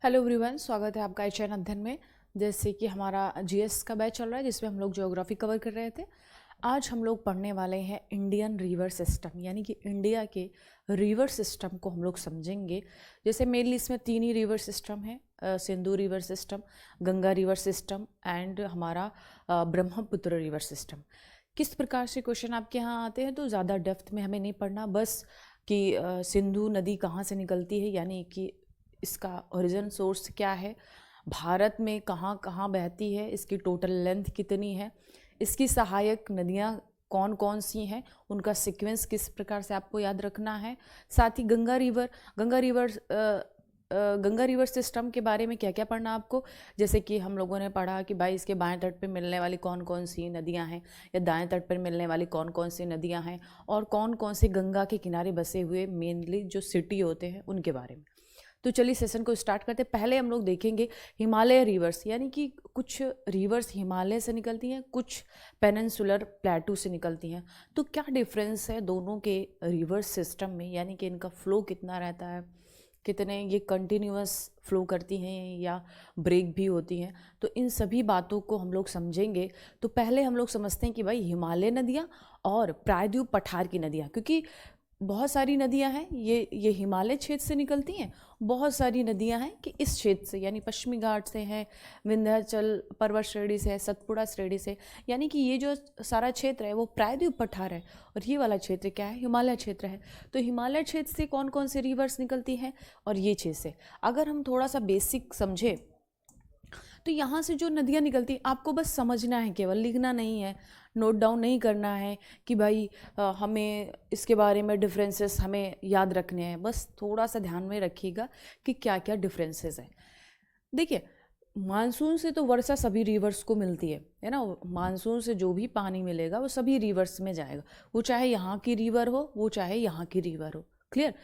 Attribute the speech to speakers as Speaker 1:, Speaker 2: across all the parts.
Speaker 1: Hello everyone, स्वागत है आपका एचएन अध्ययन में। जैसे कि हमारा जीएस का बैच चल रहा है जिसमें हम लोग ज्योग्राफी कवर कर रहे थे। आज हम लोग पढ़ने वाले हैं इंडियन रिवर सिस्टम, यानी कि इंडिया के रिवर सिस्टम को हम लोग समझेंगे। जैसे मेनली इसमें तीन ही रिवर सिस्टम है, Sindhu river system, Ganga river system and हमारा ब्रह्मपुत्र रिवर सिस्टम। किस प्रकार से क्वेश्चन आपके यहाँ आते हैं तो ज़्यादा डेप्थ में हमें नहीं पढ़ना, बस कि सिंधु नदी कहाँ से निकलती है, यानी कि इसका ओरिजिन सोर्स क्या है, भारत में कहाँ कहाँ बहती है, इसकी टोटल लेंथ कितनी है, इसकी सहायक नदियाँ कौन कौन सी हैं, उनका सीक्वेंस किस प्रकार से आपको याद रखना है। साथ ही गंगा रिवर सिस्टम के बारे में क्या क्या पढ़ना आपको। जैसे कि हम लोगों ने पढ़ा कि भाई इसके बाएं तट पर मिलने वाली कौन कौन सी नदियां हैं, या दाएं तट पर मिलने वाली कौन कौन सी नदियां हैं, और कौन कौन से गंगा के किनारे बसे हुए मेनली जो सिटी होते हैं उनके बारे में। तो चलिए सेशन को स्टार्ट करते हैं। पहले हम लोग देखेंगे हिमालय रिवर्स, यानी कि कुछ रिवर्स हिमालय से निकलती हैं, कुछ पेनिनसुलर प्लेटू से निकलती हैं। तो क्या डिफरेंस है दोनों के रिवर्स सिस्टम में, यानी कि इनका फ्लो कितना रहता है, कितने ये कंटिन्यूअस फ्लो करती हैं या ब्रेक भी होती हैं। तो इन सभी बातों को हम लोग समझेंगे। तो पहले हम लोग समझते हैं कि भाई हिमालय नदियाँ और प्रायद्वीप पठार की नदियाँ, क्योंकि बहुत सारी नदियां हैं ये हिमालय क्षेत्र से निकलती हैं, बहुत सारी नदियां हैं कि इस क्षेत्र से, यानी पश्चिमी घाट से हैं, विंध्याचल पर्वत श्रेणी से है, सतपुड़ा श्रेणी से, यानी कि ये जो सारा क्षेत्र है वो प्रायद्वीप पठार है, और ये वाला क्षेत्र क्या है, हिमालय क्षेत्र है। तो हिमालय क्षेत्र से कौन कौन से रिवर्स निकलती हैं, और ये क्षेत्र से अगर हम थोड़ा सा बेसिक समझे तो यहाँ से जो नदियाँ निकलती आपको बस समझना है, केवल लिखना नहीं है, नोट डाउन नहीं करना है कि भाई हमें इसके बारे में डिफरेंसेस हमें याद रखने हैं। बस थोड़ा सा ध्यान में रखिएगा कि क्या क्या डिफरेंसेस हैं। देखिए, मानसून से तो वर्षा सभी रिवर्स को मिलती है ना। मानसून से जो भी पानी मिलेगा वो सभी रिवर्स में जाएगा, वो चाहे यहाँ की रिवर हो, वो चाहे यहाँ की रिवर हो। क्लियर।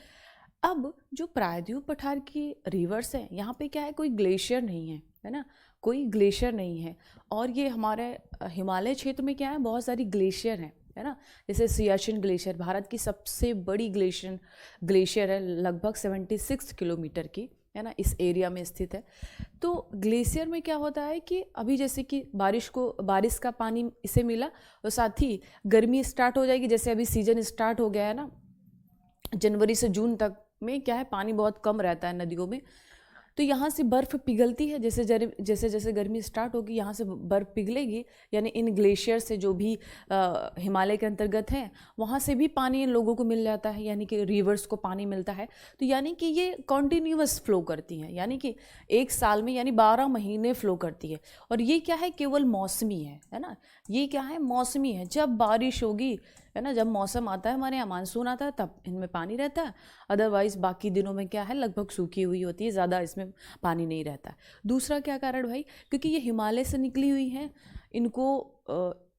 Speaker 1: अब जो प्रायद्वीप पठार की रिवर्स हैं, यहाँ पे क्या है, कोई ग्लेशियर नहीं है ना, कोई ग्लेशियर नहीं है। और ये हमारे हिमालय क्षेत्र में क्या है, बहुत सारी ग्लेशियर हैं, है ना। जैसे सियाचिन ग्लेशियर भारत की सबसे बड़ी ग्लेशियर है, लगभग 76 किलोमीटर की, है ना, इस एरिया में स्थित है। तो ग्लेशियर में क्या होता है कि अभी जैसे कि बारिश का पानी इसे मिला, और साथ ही गर्मी स्टार्ट हो जाएगी। जैसे अभी सीजन स्टार्ट हो गया है ना, जनवरी से जून तक में क्या है, पानी बहुत कम रहता है नदियों में। तो यहाँ से बर्फ़ पिघलती है, जैसे जैसे गर्मी स्टार्ट होगी यहाँ से बर्फ़ पिघलेगी, यानी इन ग्लेशियर से जो भी हिमालय के अंतर्गत हैं वहाँ से भी पानी इन लोगों को मिल जाता है, यानी कि रिवर्स को पानी मिलता है। तो यानी कि ये कॉन्टीन्यूअस फ्लो करती हैं, यानी कि एक साल में यानी 12 महीने फ्लो करती है। और ये क्या है, केवल मौसमी है ना। ये क्या है, मौसमी है। जब बारिश होगी, है ना, जब मौसम आता है, हमारे यहाँ मानसून आता है, तब इनमें पानी रहता है। अदरवाइज बाकी दिनों में क्या है, लगभग सूखी हुई होती है, ज़्यादा इसमें पानी नहीं रहता है। दूसरा क्या कारण भाई, क्योंकि ये हिमालय से निकली हुई हैं,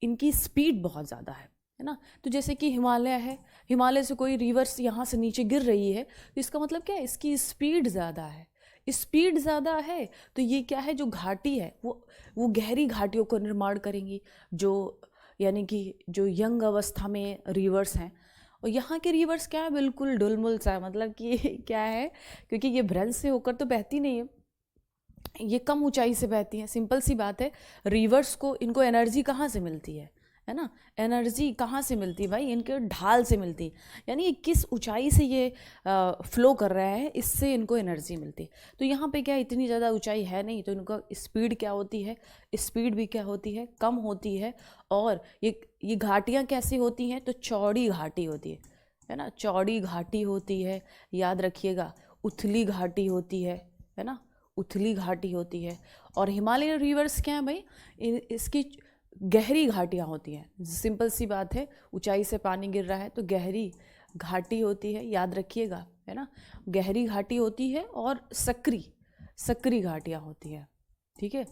Speaker 1: इनकी स्पीड बहुत ज़्यादा है ना। तो जैसे कि हिमालय है, हिमालय से कोई रिवर्स यहाँ से नीचे गिर रही है, तो इसका मतलब क्या है, इसकी स्पीड ज़्यादा है। स्पीड ज़्यादा है तो ये क्या है, जो घाटी है वो गहरी घाटियों को निर्माण करेंगी, जो यानी कि जो यंग अवस्था में रिवर्स हैं। और यहाँ के रिवर्स क्या है, बिल्कुल ढुलमुल सा, मतलब कि क्या है, क्योंकि ये भ्रंश से होकर तो बहती नहीं है, ये कम ऊंचाई से बहती हैं। सिंपल सी बात है, रिवर्स को इनको एनर्जी कहाँ से मिलती है ना। एनर्जी कहाँ से मिलती है भाई, इनके ढाल से मिलती है, यानी ये किस ऊंचाई से ये फ्लो कर रहा है, इससे इनको एनर्जी मिलती है। तो यहाँ पे क्या इतनी ज़्यादा ऊंचाई है नहीं, तो इनका स्पीड क्या होती है, स्पीड भी क्या होती है, कम होती है। और ये घाटियाँ कैसी होती हैं, तो चौड़ी घाटी होती है ना, चौड़ी घाटी होती है, याद रखिएगा। उथली घाटी होती है ना, उथली घाटी होती है। और हिमालयन रिवर्स क्या है भाई, इसकी गहरी घाटियाँ होती हैं। सिंपल सी बात है, ऊंचाई से पानी गिर रहा है तो गहरी घाटी होती है, याद रखिएगा, है ना। गहरी घाटी होती है और सकरी घाटियाँ होती हैं, ठीक है।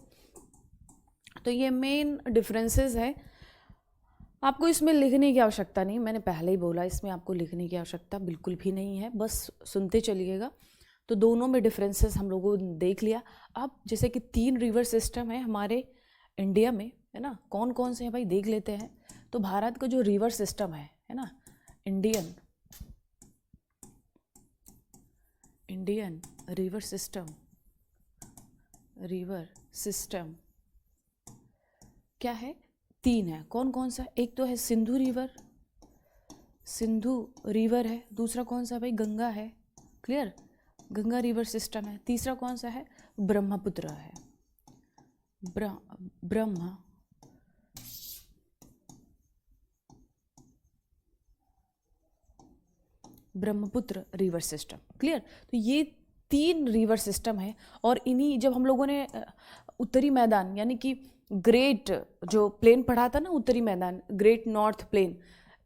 Speaker 1: तो ये मेन डिफरेंसेस है। आपको इसमें लिखने की आवश्यकता नहीं, मैंने पहले ही बोला, इसमें आपको लिखने की आवश्यकता बिल्कुल भी नहीं है, बस सुनते चलिएगा। तो दोनों में डिफरेंसेस हम लोगों ने देख लिया। अब जैसे कि 3 रिवर सिस्टम है हमारे इंडिया में, है ना, कौन कौन से हैं भाई देख लेते हैं। तो भारत का जो रिवर सिस्टम है ना, Indian river system, river system क्या है? 3 है। कौन कौन सा? एक तो है सिंधु रिवर, सिंधु रिवर है। दूसरा कौन सा भाई? गंगा है। क्लियर? गंगा रिवर सिस्टम है। तीसरा कौन सा है? ब्रह्मपुत्र है। Brahmaputra river system. क्लियर? तो ये 3 रिवर सिस्टम है और इन्हीं, जब हम लोगों ने उत्तरी मैदान यानी कि ग्रेट जो प्लेन पढ़ा था ना, उत्तरी मैदान, ग्रेट नॉर्थ प्लेन,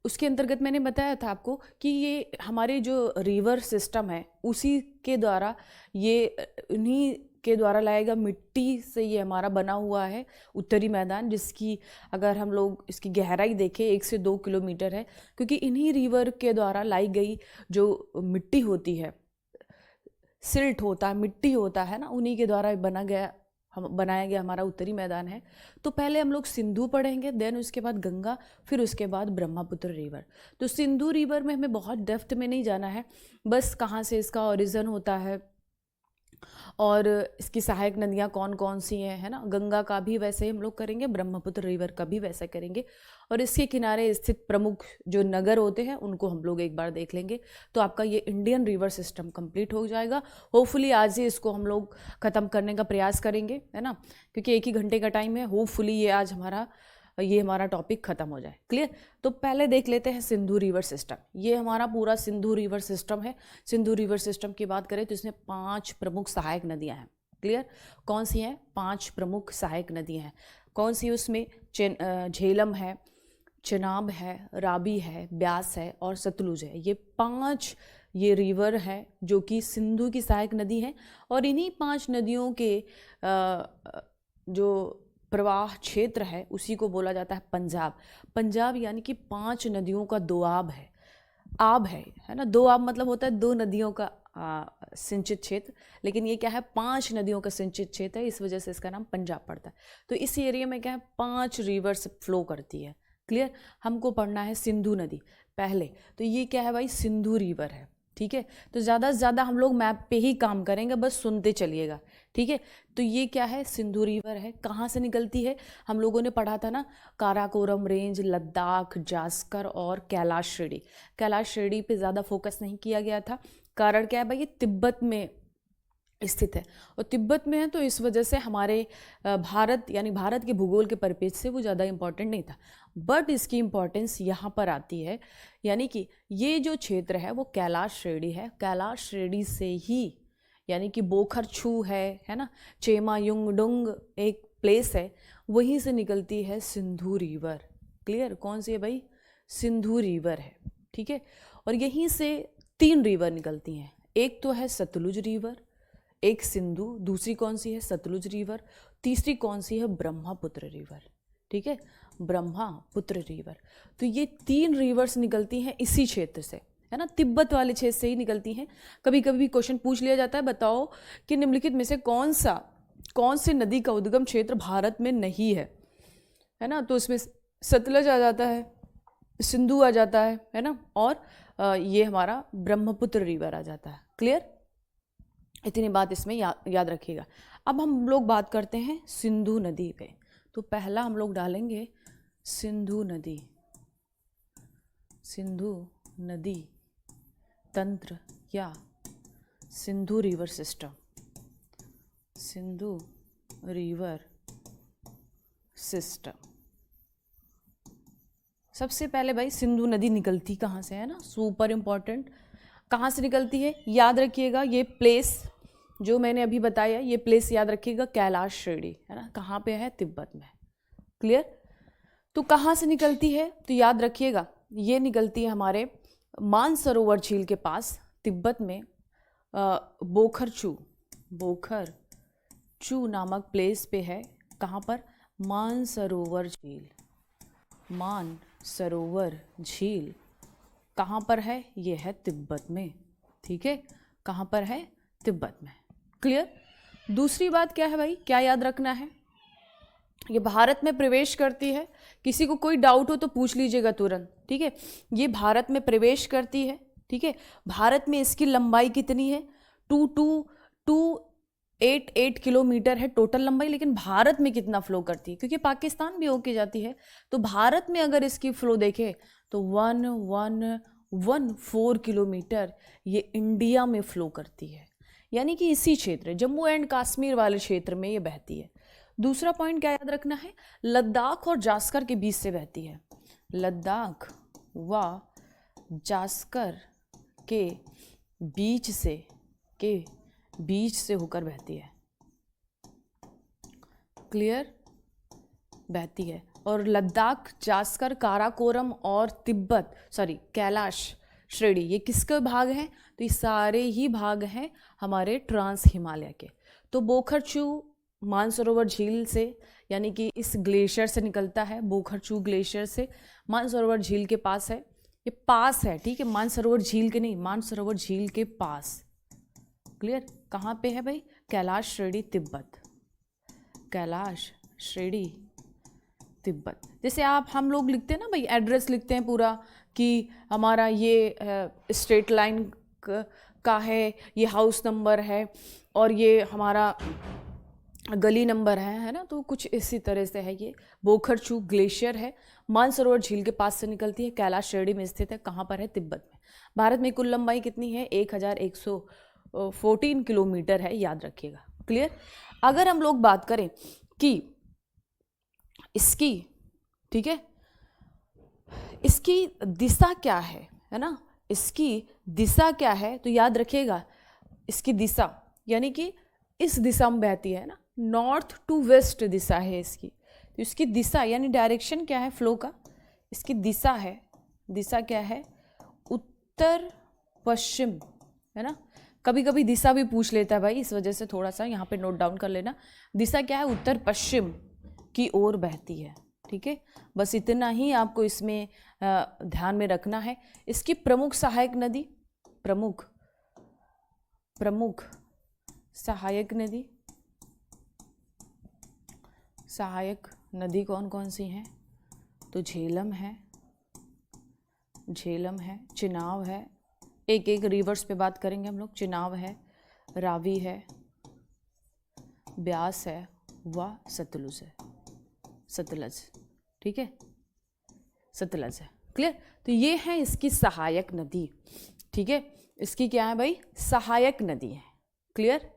Speaker 1: उसके अंतर्गत मैंने बताया था आपको कि ये हमारे जो रिवर सिस्टम है उसी के द्वारा, ये इन्हीं के द्वारा लाएगा, मिट्टी से ये हमारा बना हुआ है उत्तरी मैदान, जिसकी अगर हम लोग इसकी गहराई देखें 1 से 2 किलोमीटर है, क्योंकि इन्हीं रिवर के द्वारा लाई गई जो मिट्टी होती है, सिल्ट होता है, मिट्टी होता है ना, उन्हीं के द्वारा बनाया गया हमारा उत्तरी मैदान है। तो पहले हम लोग सिंधु पढ़ेंगे, देन उसके बाद गंगा, फिर उसके बाद ब्रह्मपुत्र रिवर। तो सिंधु रिवर में हमें बहुत डेप्थ में नहीं जाना है, बस कहाँ से इसका ओरिजिन होता है और इसकी सहायक नदियाँ कौन कौन सी हैं, है ना। गंगा का भी वैसे ही हम लोग करेंगे, ब्रह्मपुत्र रिवर का भी वैसा करेंगे, और इसके किनारे स्थित प्रमुख जो नगर होते हैं उनको हम लोग एक बार देख लेंगे। तो आपका ये इंडियन रिवर सिस्टम कंप्लीट हो जाएगा। होपफुली आज ही इसको हम लोग ख़त्म करने का प्रयास करेंगे, है ना, क्योंकि 1 ही घंटे का टाइम है। होपफुली ये हमारा टॉपिक ख़त्म हो जाए। क्लियर? तो पहले देख लेते हैं सिंधु रिवर सिस्टम। ये हमारा पूरा सिंधु रिवर सिस्टम है। सिंधु रिवर सिस्टम की बात करें तो इसमें 5 प्रमुख सहायक नदियां हैं। क्लियर? कौन सी हैं? 5 प्रमुख सहायक नदियां हैं। कौन सी? उसमें झेलम है, चेनाब है, रावी है, ब्यास है और सतलुज है। ये 5 ये रिवर है जो कि सिंधु की सहायक नदी है, और इन्हीं 5 नदियों के जो प्रवाह क्षेत्र है उसी को बोला जाता है पंजाब। पंजाब यानी कि 5 नदियों का दोआब है, आब है ना। दोआब मतलब होता है 2 नदियों का सिंचित क्षेत्र, लेकिन ये क्या है? 5 नदियों का सिंचित क्षेत्र है, इस वजह से इसका नाम पंजाब पड़ता है। तो इस एरिया में क्या है? 5 रिवर्स फ्लो करती है। क्लियर? हमको पढ़ना है सिंधु नदी पहले। तो ये क्या है भाई? सिंधु रिवर है। ठीक है? तो ज़्यादा से ज़्यादा हम लोग मैप पे ही काम करेंगे, बस सुनते चलिएगा। ठीक है? तो ये क्या है? सिंधु रिवर है। कहाँ से निकलती है? हम लोगों ने पढ़ा था ना, काराकोरम रेंज, लद्दाख, जास्कर और कैलाश श्रेणी। कैलाश श्रेणी पे ज़्यादा फोकस नहीं किया गया था। कारण क्या है भाई? ये तिब्बत में स्थित है, और तिब्बत में है तो इस वजह से हमारे भारत यानी भारत के भूगोल के परिप्रेक्ष्य से वो ज़्यादा इम्पॉर्टेंट नहीं था। बट इसकी इम्पॉर्टेंस यहाँ पर आती है, यानी कि ये जो क्षेत्र है वो कैलाश श्रेणी है। कैलाश श्रेणी से ही यानी कि बोखरछू है ना, चेमा युंगडुंग एक प्लेस है, वहीं से निकलती है सिंधु रिवर। क्लियर? कौन सी है भाई? सिंधु रिवर है। ठीक है? और यहीं से 3 रिवर निकलती हैं। एक तो है सतलुज रिवर, एक सिंधु, दूसरी कौन सी है? सतलुज रिवर, तीसरी कौन सी है? ब्रह्मपुत्र रिवर। ठीक है? ब्रह्मपुत्र रिवर। तो ये 3 रिवर्स निकलती हैं इसी क्षेत्र से, है ना, तिब्बत वाले क्षेत्र से ही निकलती हैं। कभी कभी क्वेश्चन पूछ लिया जाता है, बताओ कि निम्नलिखित में से कौन से नदी का उद्गम क्षेत्र भारत में नहीं है ना। तो इसमें सतलज आ जाता है, सिंधु आ जाता है ना, और ये हमारा ब्रह्मपुत्र रिवर आ जाता है। क्लियर? इतनी बात इसमें याद रखिएगा। अब हम लोग बात करते हैं सिंधु नदी पे। तो पहला हम लोग डालेंगे सिंधु नदी। सिंधु नदी तंत्र या Sindhu river system. Sindhu river system. सबसे पहले भाई सिंधु नदी निकलती कहाँ से, है ना, सुपर इम्पॉर्टेंट। कहाँ से निकलती है? याद रखिएगा, ये प्लेस जो मैंने अभी बताया, ये प्लेस याद रखिएगा, कैलाश श्रेणी, है ना, कहाँ पे है? तिब्बत में। क्लियर? तो कहाँ से निकलती है? तो याद रखिएगा, ये निकलती है हमारे मानसरोवर झील के पास, तिब्बत में, बोखरचू नामक प्लेस पे है। कहाँ पर? मानसरोवर झील। मानसरोवर झील कहाँ पर है? ये है तिब्बत में। ठीक है? कहाँ पर है? तिब्बत में। क्लियर? दूसरी बात क्या है भाई? क्या याद रखना है? ये भारत में प्रवेश करती है। किसी को कोई डाउट हो तो पूछ लीजिएगा तुरंत। ठीक है? ये भारत में प्रवेश करती है। ठीक है? भारत में इसकी लंबाई कितनी है? 8 किलोमीटर है टोटल लंबाई, लेकिन भारत में कितना फ्लो करती है, क्योंकि पाकिस्तान भी होके जाती है, तो भारत में अगर इसकी फ्लो देखें तो 1114 किलोमीटर ये इंडिया में फ्लो करती है, यानी कि इसी क्षेत्र जम्मू एंड कश्मीर वाले क्षेत्र में ये बहती है। दूसरा पॉइंट क्या याद रखना है, लद्दाख और जास्कर के बीच से बहती है, लद्दाख व जास्कर के बीच से होकर बहती है, क्लियर, बहती है। और लद्दाख, जास्कर, काराकोरम और तिब्बत कैलाश श्रेणी ये किसके भाग हैं, तो ये सारे ही भाग हैं हमारे ट्रांस हिमालय के। तो बोखरचू मानसरोवर झील से, यानी कि इस ग्लेशियर से निकलता है, बोखरचू ग्लेशियर से मानसरोवर झील के पास है, ये पास है, ठीक है, मानसरोवर झील के नहीं, मानसरोवर झील के पास, क्लियर। कहाँ पे है भाई, कैलाश श्रेणी तिब्बत, कैलाश श्रेणी तिब्बत। जैसे हम लोग लिखते हैं ना भाई, एड्रेस लिखते हैं पूरा कि हमारा ये स्ट्रेट लाइन का है, ये हाउस नंबर है और ये हमारा गली नंबर है ना, तो कुछ इसी तरह से है। ये बोखरचू ग्लेशियर है, मानसरोवर झील के पास से निकलती है, कैलाश श्रेणी में स्थित है, कहाँ पर है, तिब्बत में। भारत में कुल लंबाई कितनी है, 1114 किलोमीटर है, याद रखिएगा, क्लियर। अगर हम लोग बात करें कि इसकी, ठीक है, इसकी दिशा क्या है ना, इसकी दिशा क्या है, तो याद रखिएगा इसकी दिशा, यानी कि इस दिशा में बहती है ना, नॉर्थ टू वेस्ट दिशा है इसकी, तो इसकी दिशा यानी डायरेक्शन क्या है फ्लो का, इसकी दिशा है, दिशा क्या है, उत्तर पश्चिम, है ना। कभी कभी दिशा भी पूछ लेता है भाई, इस वजह से थोड़ा सा यहाँ पे नोट डाउन कर लेना। दिशा क्या है, उत्तर पश्चिम की ओर बहती है, ठीक है। बस इतना ही आपको इसमें ध्यान में रखना है। इसकी प्रमुख सहायक नदी, प्रमुख सहायक नदी, सहायक नदी कौन कौन सी हैं, तो झेलम है, चिनाब है, एक एक रिवर्स पे बात करेंगे हम लोग, चिनाब है, रावी है, ब्यास है व सतलुज है, सतलज, ठीक है, सतलज है, क्लियर। तो ये है इसकी सहायक नदी, ठीक है, इसकी क्या है भाई, सहायक नदी है, क्लियर।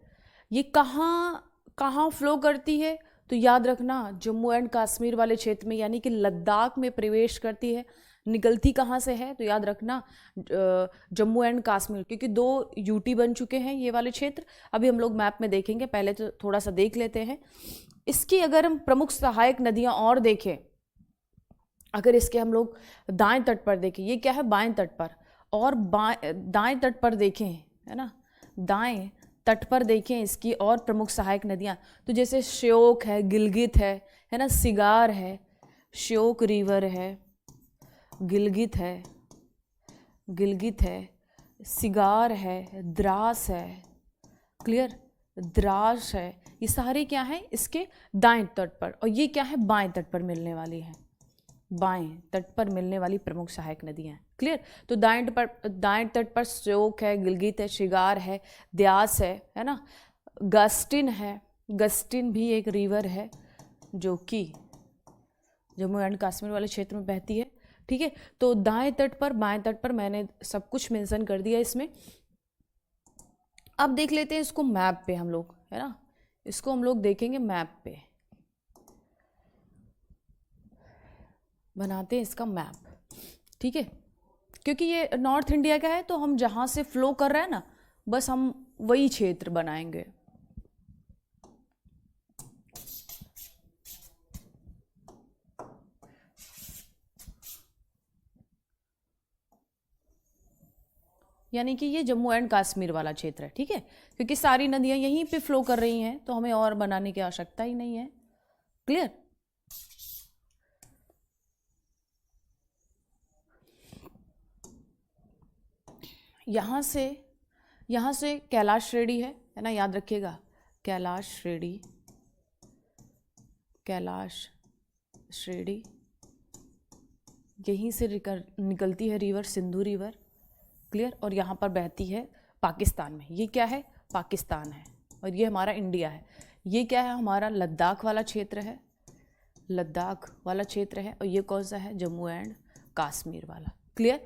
Speaker 1: ये कहाँ फ्लो करती है, तो याद रखना जम्मू एंड कश्मीर वाले क्षेत्र में, यानी कि लद्दाख में प्रवेश करती है। निकलती कहाँ से है, तो याद रखना जम्मू एंड कश्मीर, क्योंकि 2 यूटी बन चुके हैं ये वाले क्षेत्र, अभी हम लोग मैप में देखेंगे, पहले तो थोड़ा सा देख लेते हैं। इसकी अगर हम प्रमुख सहायक नदियाँ और देखें, अगर इसके हम लोग दाएं तट पर देखें, ये क्या है बाएं तट पर, और दाएं तट पर देखें, है ना, दाएं तट पर देखें इसकी और प्रमुख सहायक नदियाँ, तो जैसे श्योक है, गिलगित है ना, सिगार है, श्योक रिवर है, गिलगित है, सिगार है, द्रास है, क्लियर, द्रास है, ये सारे क्या हैं इसके दाएं तट पर, और ये क्या है बाएं तट पर मिलने वाली है, बाएं तट पर मिलने वाली प्रमुख सहायक नदियाँ हैं, क्लियर। तो दाएं तट पर श्योक है, गिलगित है, शिगार है, द्यास है ना, गस्टिन है, गस्टिन भी एक रिवर है जो कि जम्मू एंड कश्मीर वाले क्षेत्र में बहती है, ठीक है। तो दाएं तट पर बाएं तट पर मैंने सब कुछ मेंशन कर दिया इसमें। अब देख लेते हैं इसको मैप पे हम लोग, है ना, इसको हम लोग देखेंगे मैप पे, बनाते हैं इसका मैप, ठीक है, क्योंकि ये नॉर्थ इंडिया का है, तो हम जहाँ से फ्लो कर रहे हैं ना, बस हम वही क्षेत्र बनाएंगे। यानी कि ये जम्मू एंड कश्मीर वाला क्षेत्र है, ठीक है, क्योंकि सारी नदियाँ यहीं पे फ्लो कर रही हैं, तो हमें और बनाने की आवश्यकता ही नहीं है, क्लियर। यहाँ से कैलाश श्रेणी है ना, याद रखिएगा, कैलाश श्रेणी यहीं से निकलती है रिवर, सिंधु रिवर, क्लियर, और यहाँ पर बहती है पाकिस्तान में, ये क्या है, पाकिस्तान है, और ये हमारा इंडिया है। ये क्या है, हमारा लद्दाख वाला क्षेत्र है, लद्दाख वाला क्षेत्र है। और ये कौन सा है, जम्मू एंड कश्मीर वाला। क्लियर।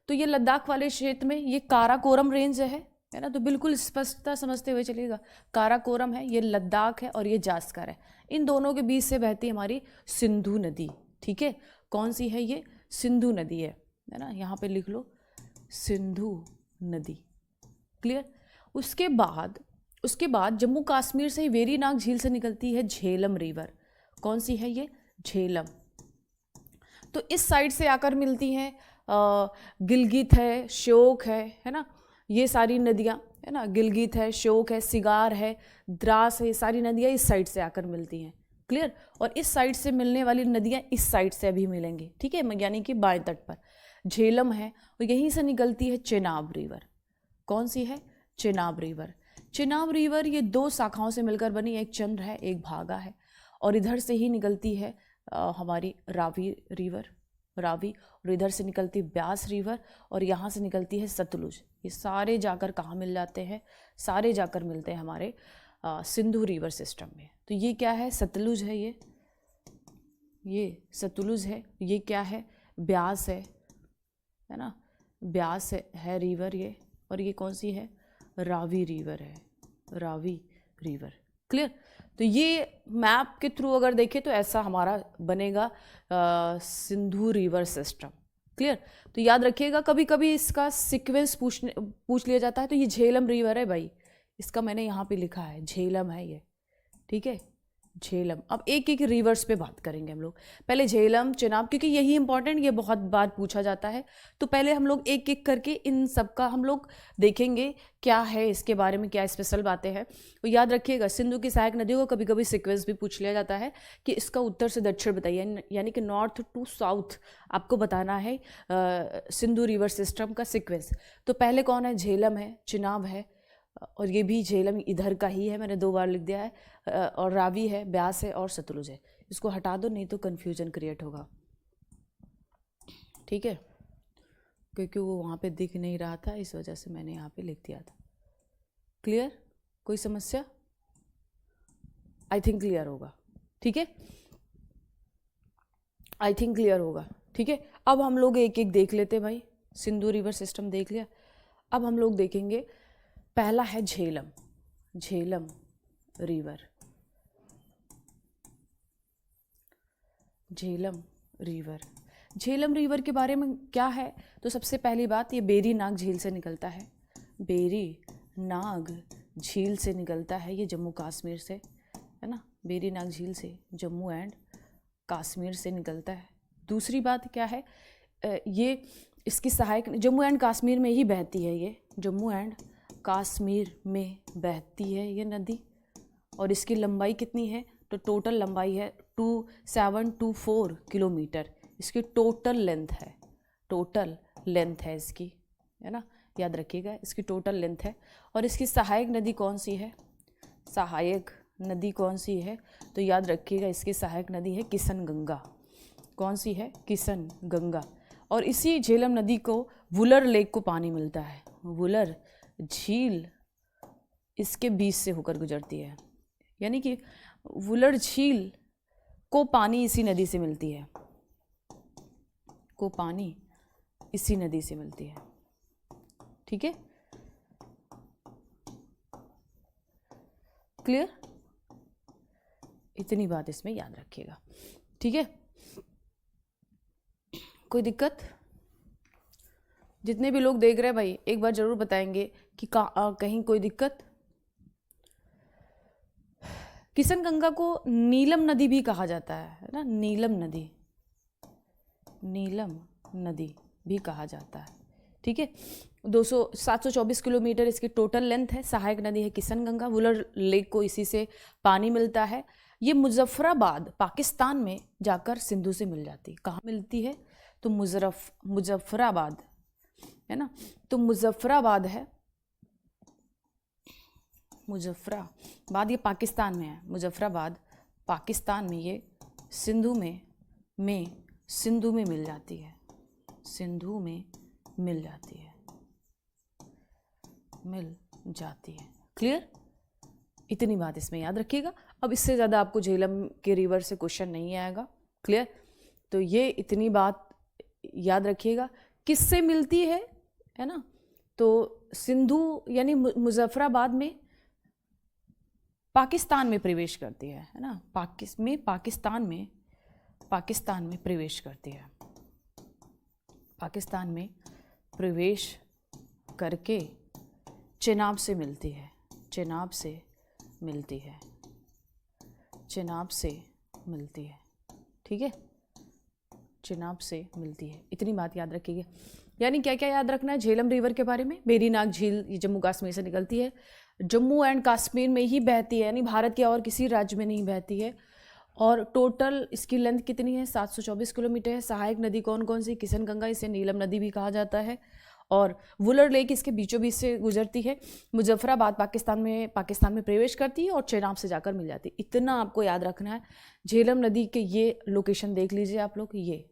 Speaker 1: तो ये लद्दाख वाले क्षेत्र में ये काराकोरम रेंज है ना, तो बिल्कुल स्पष्टता समझते हुए चलिएगा। काराकोरम है, ये लद्दाख है और ये जास्कर है। इन दोनों के बीच से बहती हमारी सिंधु नदी। ठीक है, कौन सी है ये, सिंधु नदी है ना, यहाँ पे लिख लो सिंधु नदी। क्लियर। उसके बाद जम्मू कश्मीर से ही वेरीनाग झील से निकलती है झेलम रिवर। कौन सी है ये, झेलम। तो इस साइड से आकर मिलती हैं गिलगित है, श्योक है ना, ये सारी नदियाँ है ना, गिलगित है, श्योक है, सिगार है, द्रास है, ये सारी नदियाँ इस साइड से आकर मिलती हैं। क्लियर। और इस साइड से मिलने वाली नदियाँ इस साइड से अभी मिलेंगी। ठीक है, यानी कि बाएं तट पर झेलम है और यहीं से निकलती है चेनाब रिवर। कौन सी है, चेनाब रिवर। चेनाब रिवर ये दो शाखाओं से मिलकर बनी, एक चंद्र है एक भागा है। और इधर से ही निकलती है हमारी रावी रिवर, रावी, और इधर से निकलती ब्यास रिवर, और यहाँ से निकलती है सतलुज। ये सारे जाकर कहाँ मिल जाते हैं, सारे जाकर मिलते हैं हमारे सिंधु रिवर सिस्टम में। तो ये क्या है, सतलुज है, ये सतलुज है। ये क्या है, ब्यास है ना, ब्यास है रिवर ये। और ये कौन सी है, रावी रिवर है, रावी रिवर। क्लियर। तो ये मैप के थ्रू अगर देखें तो ऐसा हमारा बनेगा सिंधु रिवर सिस्टम। क्लियर। तो याद रखिएगा, कभी कभी इसका सीक्वेंस पूछ लिया जाता है। तो ये झेलम रिवर है भाई, इसका मैंने यहाँ पे लिखा है, झेलम है ये। ठीक है, झेलम। अब एक एक रिवर्स पे बात करेंगे हम लोग। पहले झेलम, चेनाब, क्योंकि यही इंपॉर्टेंट, ये बहुत बार पूछा जाता है। तो पहले हम लोग एक एक करके इन सब का हम लोग देखेंगे क्या है, इसके बारे में क्या स्पेशल बातें हैं। तो याद रखिएगा, सिंधु की सहायक नदियों का कभी कभी सीक्वेंस भी पूछ लिया जाता है कि इसका उत्तर से दक्षिण बताइए, यानी कि नॉर्थ टू साउथ आपको बताना है सिंधु रिवर सिस्टम का सीक्वेंस। तो पहले कौन है, झेलम है, चेनाब है, और ये भी झेलम इधर का ही है, मैंने 2 बार लिख दिया है। और रावी है, ब्यास है और सतलुज है। इसको हटा दो, नहीं तो कन्फ्यूजन क्रिएट होगा। ठीक है, क्योंकि वो वहाँ पे दिख नहीं रहा था, इस वजह से मैंने यहाँ पे लिख दिया था। क्लियर, कोई समस्या? आई थिंक क्लियर होगा। ठीक है, आई थिंक क्लियर होगा। ठीक है, अब हम लोग एक एक देख लेते भाई। सिंधु रिवर सिस्टम देख लिया, अब हम लोग देखेंगे। पहला है Jhelum, Jhelum river, Jhelum river. Jhelum river के बारे में क्या है, तो सबसे पहली बात, ये बेरी नाग झील से निकलता है, बेरी नाग झील से निकलता है। ये जम्मू कश्मीर से है ना, बेरी नाग झील से जम्मू एंड कश्मीर से निकलता है। दूसरी बात क्या है, ये इसकी सहायक जम्मू एंड कश्मीर में ही बहती है, ये जम्मू एंड कश्मीर में बहती है ये नदी। और इसकी लंबाई कितनी है, तो टोटल लंबाई है 2724 किलोमीटर। इसकी टोटल लेंथ है, टोटल लेंथ है इसकी, है ना, याद रखिएगा, इसकी टोटल लेंथ है। और इसकी सहायक नदी कौन सी है, सहायक नदी कौन सी है, तो याद रखिएगा, इसकी सहायक नदी है किशन गंगा। कौन सी है, किशन गंगा। और इसी झेलम नदी को वुलर लेक को पानी मिलता है, वुलर झील इसके बीच से होकर गुजरती है, यानी कि वुलर झील को पानी इसी नदी से मिलती है, को पानी इसी नदी से मिलती है। ठीक है, क्लियर, इतनी बात इसमें याद रखिएगा। ठीक है, कोई दिक्कत? जितने भी लोग देख रहे हैं भाई, एक बार जरूर बताएंगे कि कहीं कोई दिक्कत। किशन गंगा को नीलम नदी भी कहा जाता है ना, नीलम नदी, नीलम नदी भी कहा जाता है। ठीक है, 724 किलोमीटर इसकी टोटल लेंथ है। सहायक नदी है किशन गंगा, वुलर लेक को इसी से पानी मिलता है। ये मुजफ्फराबाद पाकिस्तान में जाकर सिंधु से मिल जाती है। कहाँ मिलती है, तो मुजफ्फराबाद है ना, तो मुजफ्फराबाद है, मुजफ्फराबाद ये पाकिस्तान में है, मुजफ्फराबाद पाकिस्तान में, ये सिंधु में सिंधु में मिल जाती है, सिंधु में मिल जाती है, मिल जाती है। क्लियर, इतनी बात इसमें याद रखिएगा। अब इससे ज़्यादा आपको झेलम के रिवर से क्वेश्चन नहीं आएगा। क्लियर? तो ये इतनी बात याद रखिएगा। किससे मिलती है ना? तो सिंधु यानी मुजफ्फराबाद में पाकिस्तान में प्रवेश करती है ना? पाकिस्तान में प्रवेश करती है। पाकिस्तान में प्रवेश करके चेनाब से मिलती है। चेनाब से मिलती है। ठीक है? चेनाब से मिलती है। इतनी बात याद रखिएगा। यानी क्या क्या याद रखना है झेलम रिवर के बारे में? वेरीनाग झील ये जम्मू कश्मीर से निकलती है, जम्मू एंड कश्मीर में ही बहती है, यानी भारत के और किसी राज्य में नहीं बहती है। और टोटल इसकी लेंथ कितनी है? 724 किलोमीटर है। सहायक नदी कौन कौन सी? किशन गंगा, इसे नीलम नदी भी कहा जाता है। और वुलर लेक इसके बीचों बीच से गुजरती है। मुजफ्फराबाद पाकिस्तान में प्रवेश करती है और चेनाब से जाकर मिल जाती है। इतना आपको याद रखना है। झेलम नदी के ये लोकेशन देख लीजिए आप लोग, ये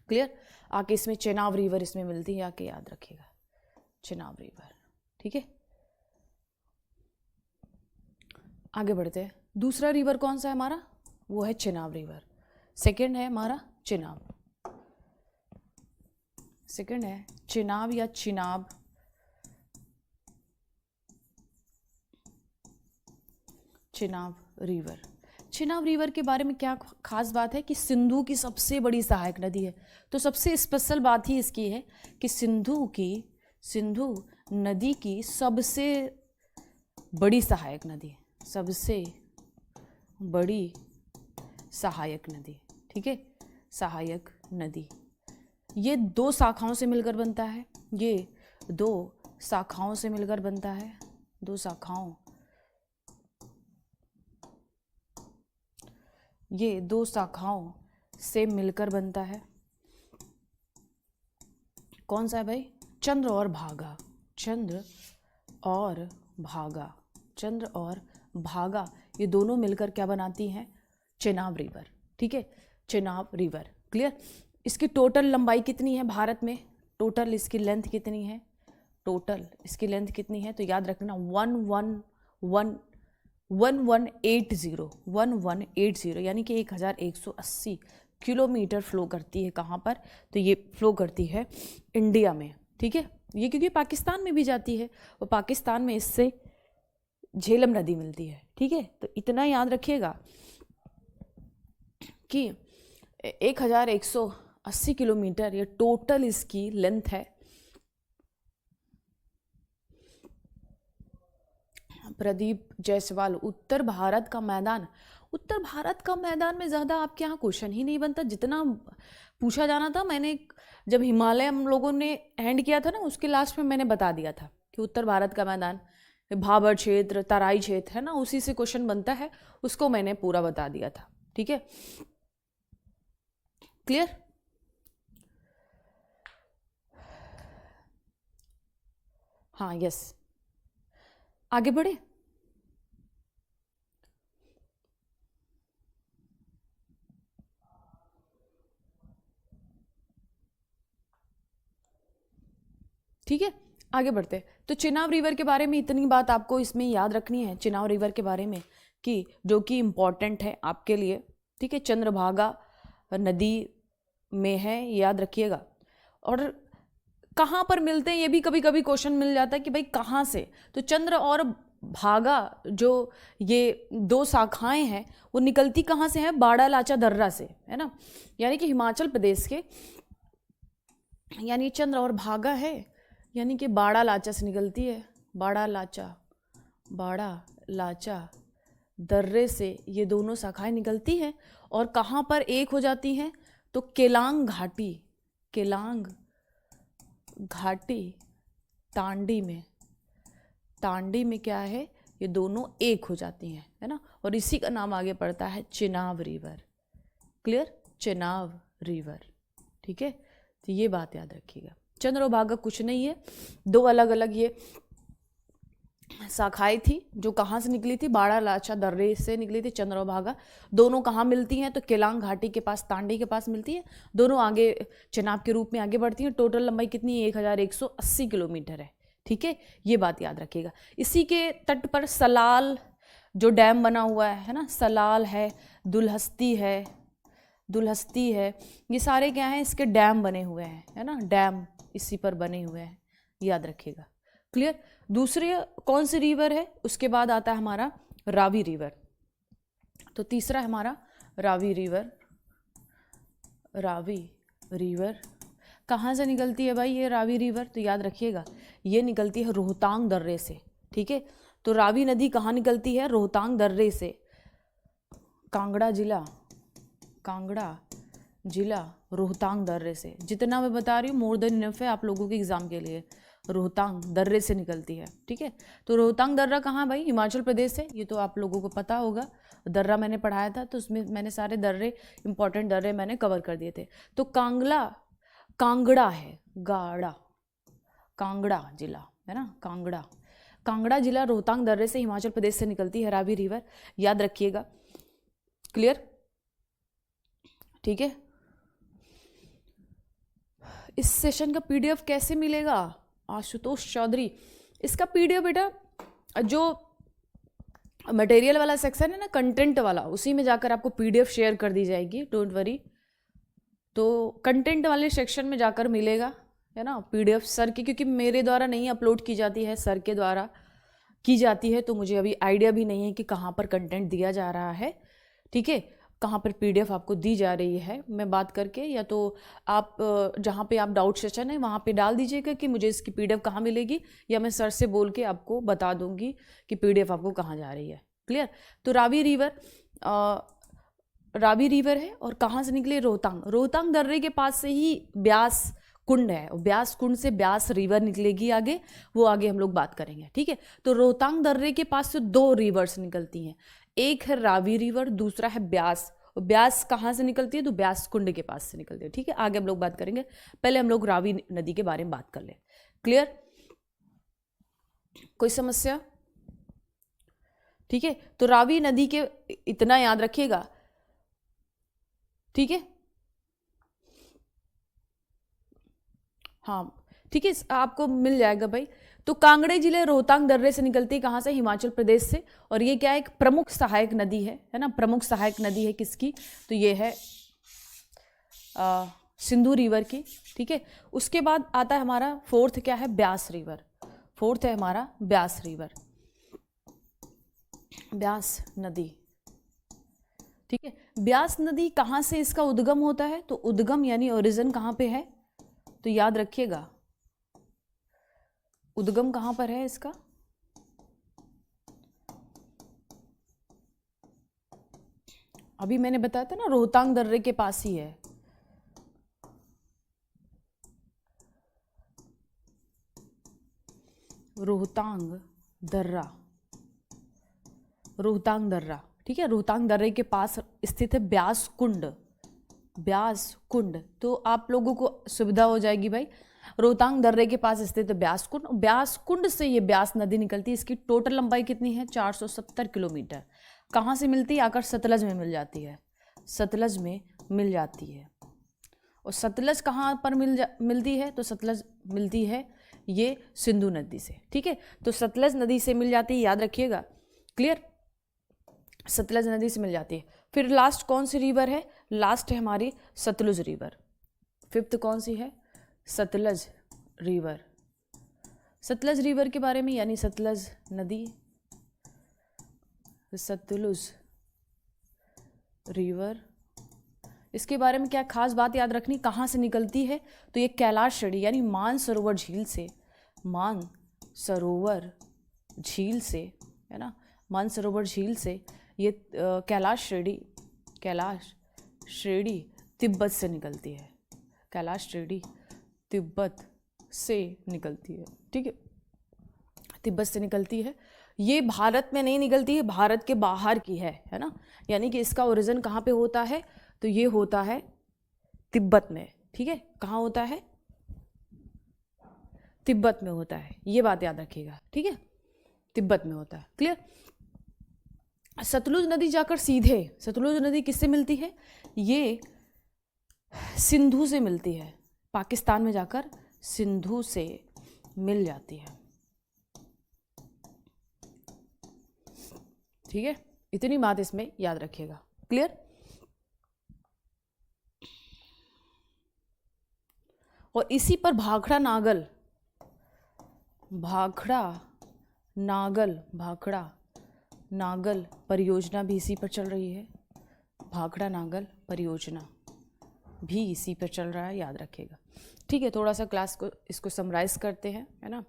Speaker 1: क्लियर? आके इसमें चेनाब रिवर इसमें मिलती है, आके याद रखिएगा चेनाब रिवर। ठीक है, आगे बढ़ते हैं। दूसरा रिवर कौन सा है हमारा? वो है चेनाब रिवर। सेकंड है हमारा चेनाब। सेकंड है चेनाब या चिनाब। चेनाब रिवर। चेनाब रिवर के बारे में क्या खास बात है कि सिंधु की सबसे बड़ी सहायक नदी है। तो सबसे स्पेशल बात ही इसकी है कि सिंधु नदी की सबसे बड़ी सहायक नदी, सबसे बड़ी सहायक नदी। ठीक है, सहायक नदी। ये दो शाखाओं से मिलकर बनता है। ये दो शाखाओं से मिलकर बनता है। दो शाखाओं, ये दो शाखाओं से मिलकर बनता है। कौन सा है भाई? चंद्र और भागा। चंद्र और भागा। चंद्र और भागा ये दोनों मिलकर क्या बनाती हैं? चेनाब रिवर। ठीक है, चेनाब रिवर। क्लियर? इसकी टोटल लंबाई कितनी है भारत में? टोटल इसकी लेंथ कितनी है? टोटल इसकी लेंथ कितनी है? तो याद रखना 1180 यानी कि 1180 किलोमीटर फ्लो करती है। कहाँ पर? तो ये फ्लो करती है इंडिया में। ठीक है, ये क्योंकि पाकिस्तान में भी जाती है और पाकिस्तान में इससे झेलम नदी मिलती है। ठीक है, तो इतना याद रखिएगा कि 1180 किलोमीटर ये टोटल इसकी लेंथ है। प्रदीप जायसवाल, उत्तर भारत का मैदान। उत्तर भारत का मैदान में ज़्यादा आपके यहाँ क्वेश्चन ही नहीं बनता। जितना पूछा जाना था, मैंने जब हिमालय हम लोगों ने एंड किया था ना, उसके लास्ट में मैंने बता दिया था कि उत्तर भारत का मैदान भाबर क्षेत्र, तराई क्षेत्र है ना, उसी से क्वेश्चन बनता है। उसको मैंने पूरा बता दिया था। ठीक है, क्लियर? हाँ, यस, आगे बढ़े। ठीक है, आगे बढ़ते। तो चेनाब रिवर के बारे में इतनी बात आपको इसमें याद रखनी है, चेनाब रिवर के बारे में, कि जो कि इम्पॉर्टेंट है आपके लिए। ठीक है, चंद्रभागा नदी में है, याद रखिएगा। और कहाँ पर मिलते हैं ये भी कभी कभी क्वेश्चन मिल जाता है कि भाई कहाँ से। तो चंद्र और भागा जो ये दो शाखाएं हैं वो निकलती कहाँ से हैं? बाड़ा लाचा दर्रा से, है ना, यानी कि हिमाचल प्रदेश के, यानी चंद्र और भागा है यानी कि बाड़ा लाचा से निकलती है। बाड़ा लाचा दर्रे से ये दोनों शाखाएं निकलती हैं और कहाँ पर एक हो जाती हैं? तो केलांग घाटी तांडी में क्या है? ये दोनों एक हो जाती हैं, है ना, और इसी का नाम आगे पड़ता है Chenab river. Clear? Chenab river. ठीक है, तो ये बात याद रखिएगा। चंद्र और भागा कुछ नहीं है, दो अलग अलग ये शाखाएं थी जो कहाँ से निकली थी? बाड़ा लाचा दर्रे से निकली थी। चंद्र और भागा दोनों कहाँ मिलती हैं? तो केलांग घाटी के पास, तांडी के पास मिलती है। दोनों आगे चेनाब के रूप में आगे बढ़ती हैं। टोटल लंबाई कितनी है? 1180 किलोमीटर है। ठीक है, ये बात याद रखिएगा। इसी के तट पर सलाल जो डैम बना हुआ है ना, सलाल है, दुलहस्ती है, ये सारे क्या हैं, इसके डैम बने हुए हैं, है ना, डैम इसी पर बने हुए हैं, याद रखिएगा। क्लियर। दूसरी कौन सी रिवर है, उसके बाद आता है हमारा रावी रिवर। तो तीसरा है हमारा रावी रिवर। रावी रिवर कहाँ से निकलती है भाई ये रावी रिवर? तो याद रखिएगा ये निकलती है रोहतांग दर्रे से, ठीक है। तो रावी नदी कहाँ निकलती है? रोहतांग दर्रे से। कांगड़ा जिला रोहतांग दर्रे से। जितना मैं बता रही हूँ मोर देन इनफ है आप लोगों के एग्जाम के लिए। रोहतांग दर्रे से निकलती है, ठीक है। तो रोहतांग दर्रा कहाँ भाई? हिमाचल प्रदेश से। ये तो आप लोगों को पता होगा, दर्रा मैंने पढ़ाया था तो उसमें मैंने सारे दर्रे, इंपॉर्टेंट दर्रे मैंने कवर कर दिए थे। तो कांगड़ा है, कांगड़ा जिला है ना, कांगड़ा जिला रोहतांग दर्रे से हिमाचल प्रदेश से निकलती है रावी रिवर, याद रखिएगा। क्लियर, ठीक है। इस सेशन का पीडीएफ कैसे मिलेगा आशुतोष चौधरी? इसका पीडीएफ बेटा जो मटेरियल वाला सेक्शन है ना, कंटेंट वाला, उसी में जाकर आपको पीडीएफ शेयर कर दी जाएगी, डोंट वरी। तो कंटेंट वाले सेक्शन में जाकर मिलेगा, है ना, पीडीएफ सर की, क्योंकि मेरे द्वारा नहीं अपलोड की जाती है, सर के द्वारा की जाती है। तो मुझे अभी आइडिया भी नहीं है कि कहाँ पर कंटेंट दिया जा रहा है, ठीक है, कहाँ पर पीडीएफ आपको दी जा रही है। मैं बात करके या तो आप जहाँ पे आप डाउट सेशन है वहाँ पे डाल दीजिएगा कि मुझे इसकी पीडीएफ कहाँ मिलेगी, या मैं सर से बोल के आपको बता दूंगी कि पीडीएफ आपको कहाँ जा रही है। क्लियर। तो रावी रिवर है और कहाँ से निकले? रोहतांग दर्रे के पास से ही ब्यास कुंड है, ब्यास कुंड से ब्यास रिवर निकलेगी आगे, वो आगे हम लोग बात करेंगे, ठीक है। तो रोहतांग दर्रे के पास से दो रिवर्स निकलती हैं, एक है रावी रिवर, दूसरा है ब्यास। ब्यास कहाँ से निकलती है? तो ब्यास कुंड के पास से निकलती है, ठीक है। आगे हम लोग बात करेंगे, पहले हम लोग रावी नदी के बारे में बात कर ले। क्लियर, कोई समस्या? ठीक है। तो रावी नदी के इतना याद रखिएगा, ठीक है। हाँ ठीक है, आपको मिल जाएगा भाई। तो कांगड़े जिले रोहतांग दर्रे से निकलती है, कहाँ से? हिमाचल प्रदेश से। और ये क्या है? एक प्रमुख सहायक नदी है ना, प्रमुख सहायक नदी है किसकी? तो ये है सिंधु रिवर की, ठीक है। उसके बाद आता है हमारा फोर्थ, क्या है? ब्यास रिवर। फोर्थ है हमारा ब्यास रिवर, ब्यास नदी, ठीक है। ब्यास नदी कहाँ से इसका उद्गम होता है? तो उद्गम यानी ओरिजिन कहाँ पे है? तो याद रखिएगा उद्गम कहाँ पर है इसका? अभी मैंने बताया था ना, रोहतांग दर्रे के पास ही है। रोहतांग दर्रा, ठीक है। रोहतांग दर्रे के पास स्थित है ब्यास कुंड। तो आप लोगों को सुविधा हो जाएगी भाई, रोहतांग दर्रे के पास स्थित ब्यास कुंड से ये ब्यास नदी निकलती है। इसकी टोटल लंबाई कितनी है? 470 किलोमीटर। कहाँ से मिलती है? आकर सतलज में मिल जाती है, सतलज में मिल जाती है। और सतलज कहाँ पर मिलती है? तो सतलज मिलती है ये सिंधु नदी से, ठीक है। तो सतलज नदी से मिल जाती है, याद रखिएगा। क्लियर, सतलज नदी से मिल जाती है। फिर लास्ट कौन सी रिवर है? लास्ट है हमारी सतलुज रिवर। फिफ्थ कौन सी है? सतलज रिवर। सतलज रिवर के बारे में, यानी सतलज नदी, सतलुज रिवर, इसके बारे में क्या खास बात याद रखनी? कहाँ से निकलती है? तो ये कैलाश श्रेणी यानी मानसरोवर झील से, है ना, मानसरोवर झील से ये कैलाश श्रेणी तिब्बत से निकलती है। कैलाश श्रेणी तिब्बत से निकलती है, ठीक है, तिब्बत से निकलती है। ये भारत में नहीं निकलती है, भारत के बाहर की है ना, यानी कि इसका ओरिजिन कहाँ पे होता है? तो ये होता है तिब्बत में, ठीक है। कहाँ होता है? तिब्बत में होता है, ये बात याद रखिएगा, ठीक है, तिब्बत में होता है। क्लियर। सतलुज नदी जाकर सीधे, सतलुज नदी किससे मिलती है? ये सिंधु से मिलती है, पाकिस्तान में जाकर सिंधु से मिल जाती है, ठीक है, इतनी बात इसमें याद रखिएगा। क्लियर? और इसी पर भाखड़ा नागल परियोजना भी इसी पर चल रही है। भाखड़ा नागल परियोजना भी इसी पर चल रहा है, याद रखिएगा। ठीक है, थोड़ा सा क्लास को इसको समराइज करते हैं, है ना।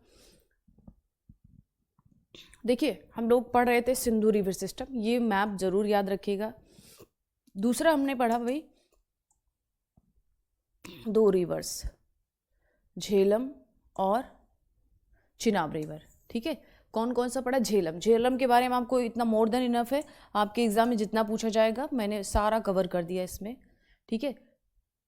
Speaker 1: देखिए, हम लोग पढ़ रहे थे सिंधु रिवर सिस्टम, ये मैप जरूर याद रखिएगा। दूसरा हमने पढ़ा भाई 2 रिवर्स, झेलम और चिनाब रिवर। ठीक है, कौन कौन सा पढ़ा? झेलम के बारे में आपको इतना मोर देन इनफ है, आपके एग्जाम में जितना पूछा जाएगा मैंने सारा कवर कर दिया इसमें। ठीक है,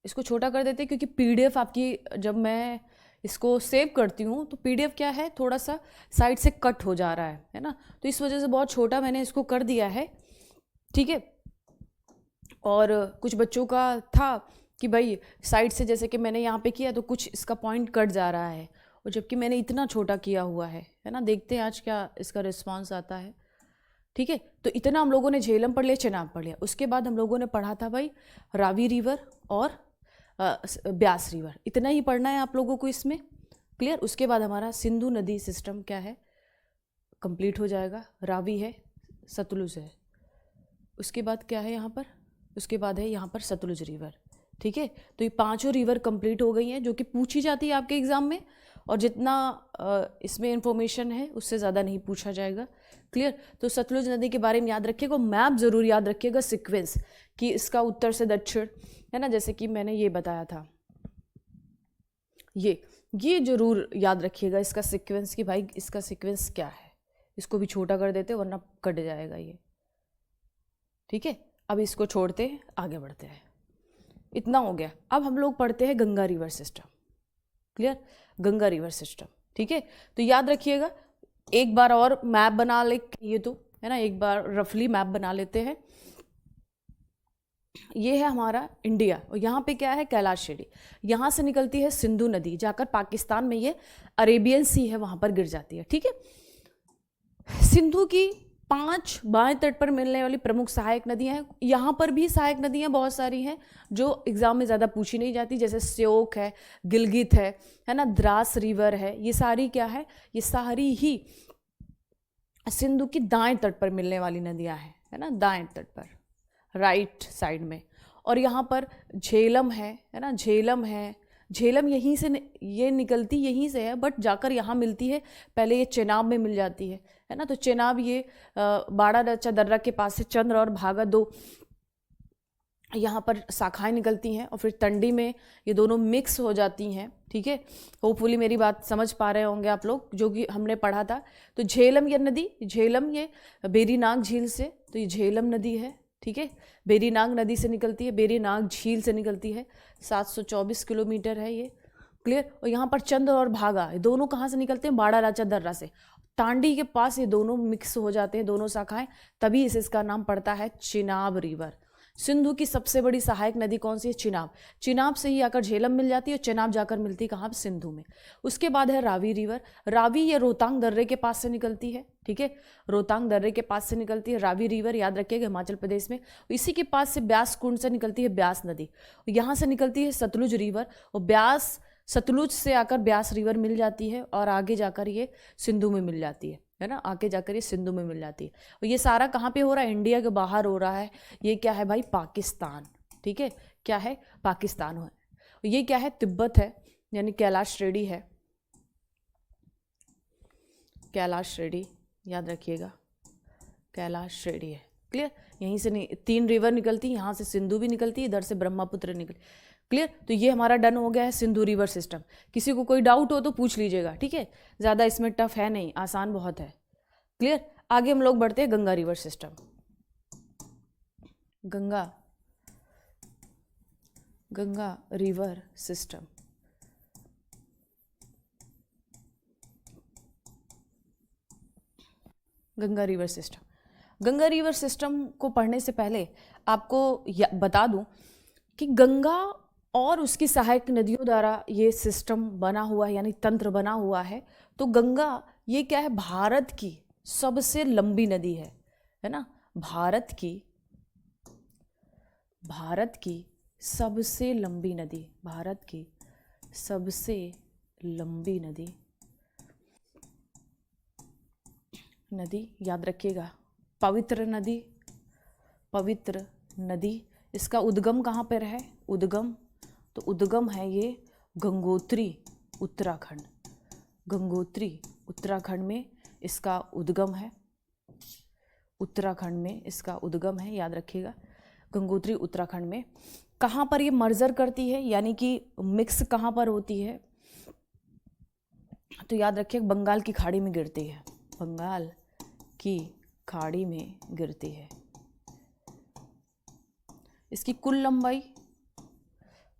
Speaker 1: इसको छोटा कर देते हैं क्योंकि पीडीएफ आपकी, जब मैं इसको सेव करती हूँ तो पीडीएफ क्या है, थोड़ा सा साइड से कट हो जा रहा है ना, तो इस वजह से बहुत छोटा मैंने इसको कर दिया है। ठीक है, और कुछ बच्चों का था कि भाई साइड से जैसे कि मैंने यहाँ पे किया तो कुछ इसका पॉइंट कट जा रहा है, और जबकि मैंने इतना छोटा किया हुआ है ना। देखते हैं आज क्या इसका रिस्पांस आता है। ठीक है, तो इतना हम लोगों ने झेलम पढ़ लिया, चिनाब पढ़ लिया। उसके बाद हम लोगों ने पढ़ा था भाई रावी रिवर और ब्यास रिवर, इतना ही पढ़ना है आप लोगों को इसमें। क्लियर? उसके बाद हमारा सिंधु नदी सिस्टम क्या है, कंप्लीट हो जाएगा। रावी है, सतलुज है, उसके बाद क्या है यहाँ पर, उसके बाद है यहाँ पर सतलुज रिवर। ठीक है, तो ये 5 रिवर कंप्लीट हो गई हैं, जो कि पूछी जाती है आपके एग्जाम में, और जितना इसमें इंफॉर्मेशन है उससे ज़्यादा नहीं पूछा जाएगा। क्लियर? तो सतलुज नदी के बारे में याद रखिएगा, मैप जरूर याद रखिएगा, सीक्वेंस कि इसका उत्तर से दक्षिण, है ना, जैसे कि मैंने ये बताया था, ये जरूर याद रखिएगा इसका सीक्वेंस, कि भाई इसका सीक्वेंस क्या है। इसको भी छोटा कर देते वरना कट जाएगा ये। ठीक है, अब इसको छोड़ते हैं, आगे बढ़ते हैं। इतना हो गया। अब हम लोग पढ़ते हैं Ganga river system. Clear? Ganga river system. ठीक है, तो याद रखिएगा, एक बार और मैप बना ले, ये तो है ना, एक बार रफली मैप बना लेते हैं। ये है हमारा इंडिया, और यहाँ पे क्या है, कैलाश श्रेणी। यहाँ से निकलती है सिंधु नदी, जाकर पाकिस्तान में ये अरेबियन सी है, वहां पर गिर जाती है। ठीक है, सिंधु की 5 बाएं तट पर मिलने वाली प्रमुख सहायक नदियां हैं। यहाँ पर भी सहायक नदियां बहुत सारी हैं जो एग्जाम में ज़्यादा पूछी नहीं जाती, जैसे श्योक है, गिलगित है ना, द्रास रिवर है। ये सारी क्या है, ये सारी ही सिंधु की दाएं तट पर मिलने वाली नदियां हैं, है ना, दाएं तट पर, राइट साइड में। और यहाँ पर झेलम है ना, झेलम यहीं से ये निकलती यहीं से है, बट जाकर यहाँ मिलती है, पहले ये चेनाब में मिल जाती है ना। तो चेनाब ये बाड़ा दर्रा के पास से चंद्र और भागा 2 यहाँ पर शाखाएं निकलती हैं, और फिर तंडी में ये दोनों मिक्स हो जाती हैं। ठीक है, होपफुली मेरी बात समझ पा रहे होंगे आप लोग, जो कि हमने पढ़ा था। तो झेलम ये नदी, झेलम ये बेरीनाग झील से, तो ये झेलम नदी है। ठीक है, बेरीनाग नदी से निकलती है, बेरीनाग झील से निकलती है, 724 किलोमीटर है ये। क्लियर? और यहाँ पर चंद्र और भागा ये दोनों कहाँ से निकलते हैं, बाड़ा राचा दर्रा से, टांडी के पास ये दोनों मिक्स हो जाते हैं, दोनों शाखाएं, तभी इसका नाम पड़ता है चिनाब रिवर। सिंधु की सबसे बड़ी सहायक नदी कौन सी है, चिनाब। चिनाब से ही आकर झेलम मिल जाती है, और चिनाब जाकर मिलती है कहाँ, सिंधु में। उसके बाद है रावी रिवर। रावी ये रोहतांग दर्रे के पास से निकलती है। ठीक है, रोहतांग दर्रे के पास से निकलती है रावी रिवर, याद रखिएगा, हिमाचल प्रदेश में। इसी के पास से ब्यास कुंड से निकलती है ब्यास नदी, यहाँ से निकलती है सतलुज रिवर, और ब्यास सतलुज से आकर ब्यास रिवर मिल जाती है, और आगे जाकर ये सिंधु में मिल जाती है ना, आगे जाकर ये सिंधु में मिल जाती है। और ये सारा कहाँ पे हो रहा है, इंडिया के बाहर हो रहा है। ये क्या है भाई, पाकिस्तान। ठीक है, क्या है, पाकिस्तान है। ये क्या है, तिब्बत है, यानी कैलाश श्रेणी है, कैलाश श्रेणी, याद रखिएगा, कैलाश श्रेणी है। क्लियर? यहीं से 3 रिवर निकलती है, यहाँ से सिंधु भी निकलती है, इधर से ब्रह्मपुत्र निकलती। क्लियर? तो ये हमारा डन हो गया है सिंधु रिवर सिस्टम। किसी को कोई डाउट हो तो पूछ लीजिएगा। ठीक है, ज़्यादा इसमें टफ है नहीं, आसान बहुत है। क्लियर? आगे हम लोग बढ़ते हैं Ganga river system. Ganga river system. Ganga river system को पढ़ने से पहले आपको बता दूं कि गंगा और उसकी सहायक नदियों द्वारा ये सिस्टम बना हुआ है, यानी तंत्र बना हुआ है। तो गंगा ये क्या है, भारत की सबसे लंबी नदी है। है ना, भारत की सबसे लंबी नदी, भारत की सबसे लंबी नदी याद रखिएगा, पवित्र नदी। इसका उद्गम कहाँ पर है? तो उद्गम है ये गंगोत्री उत्तराखंड में इसका उद्गम है। याद रखिएगा, गंगोत्री उत्तराखंड में। कहाँ पर ये मर्जर करती है, यानी कि मिक्स कहाँ पर होती है? तो याद रखिए बंगाल की खाड़ी में गिरती है, इसकी कुल लंबाई,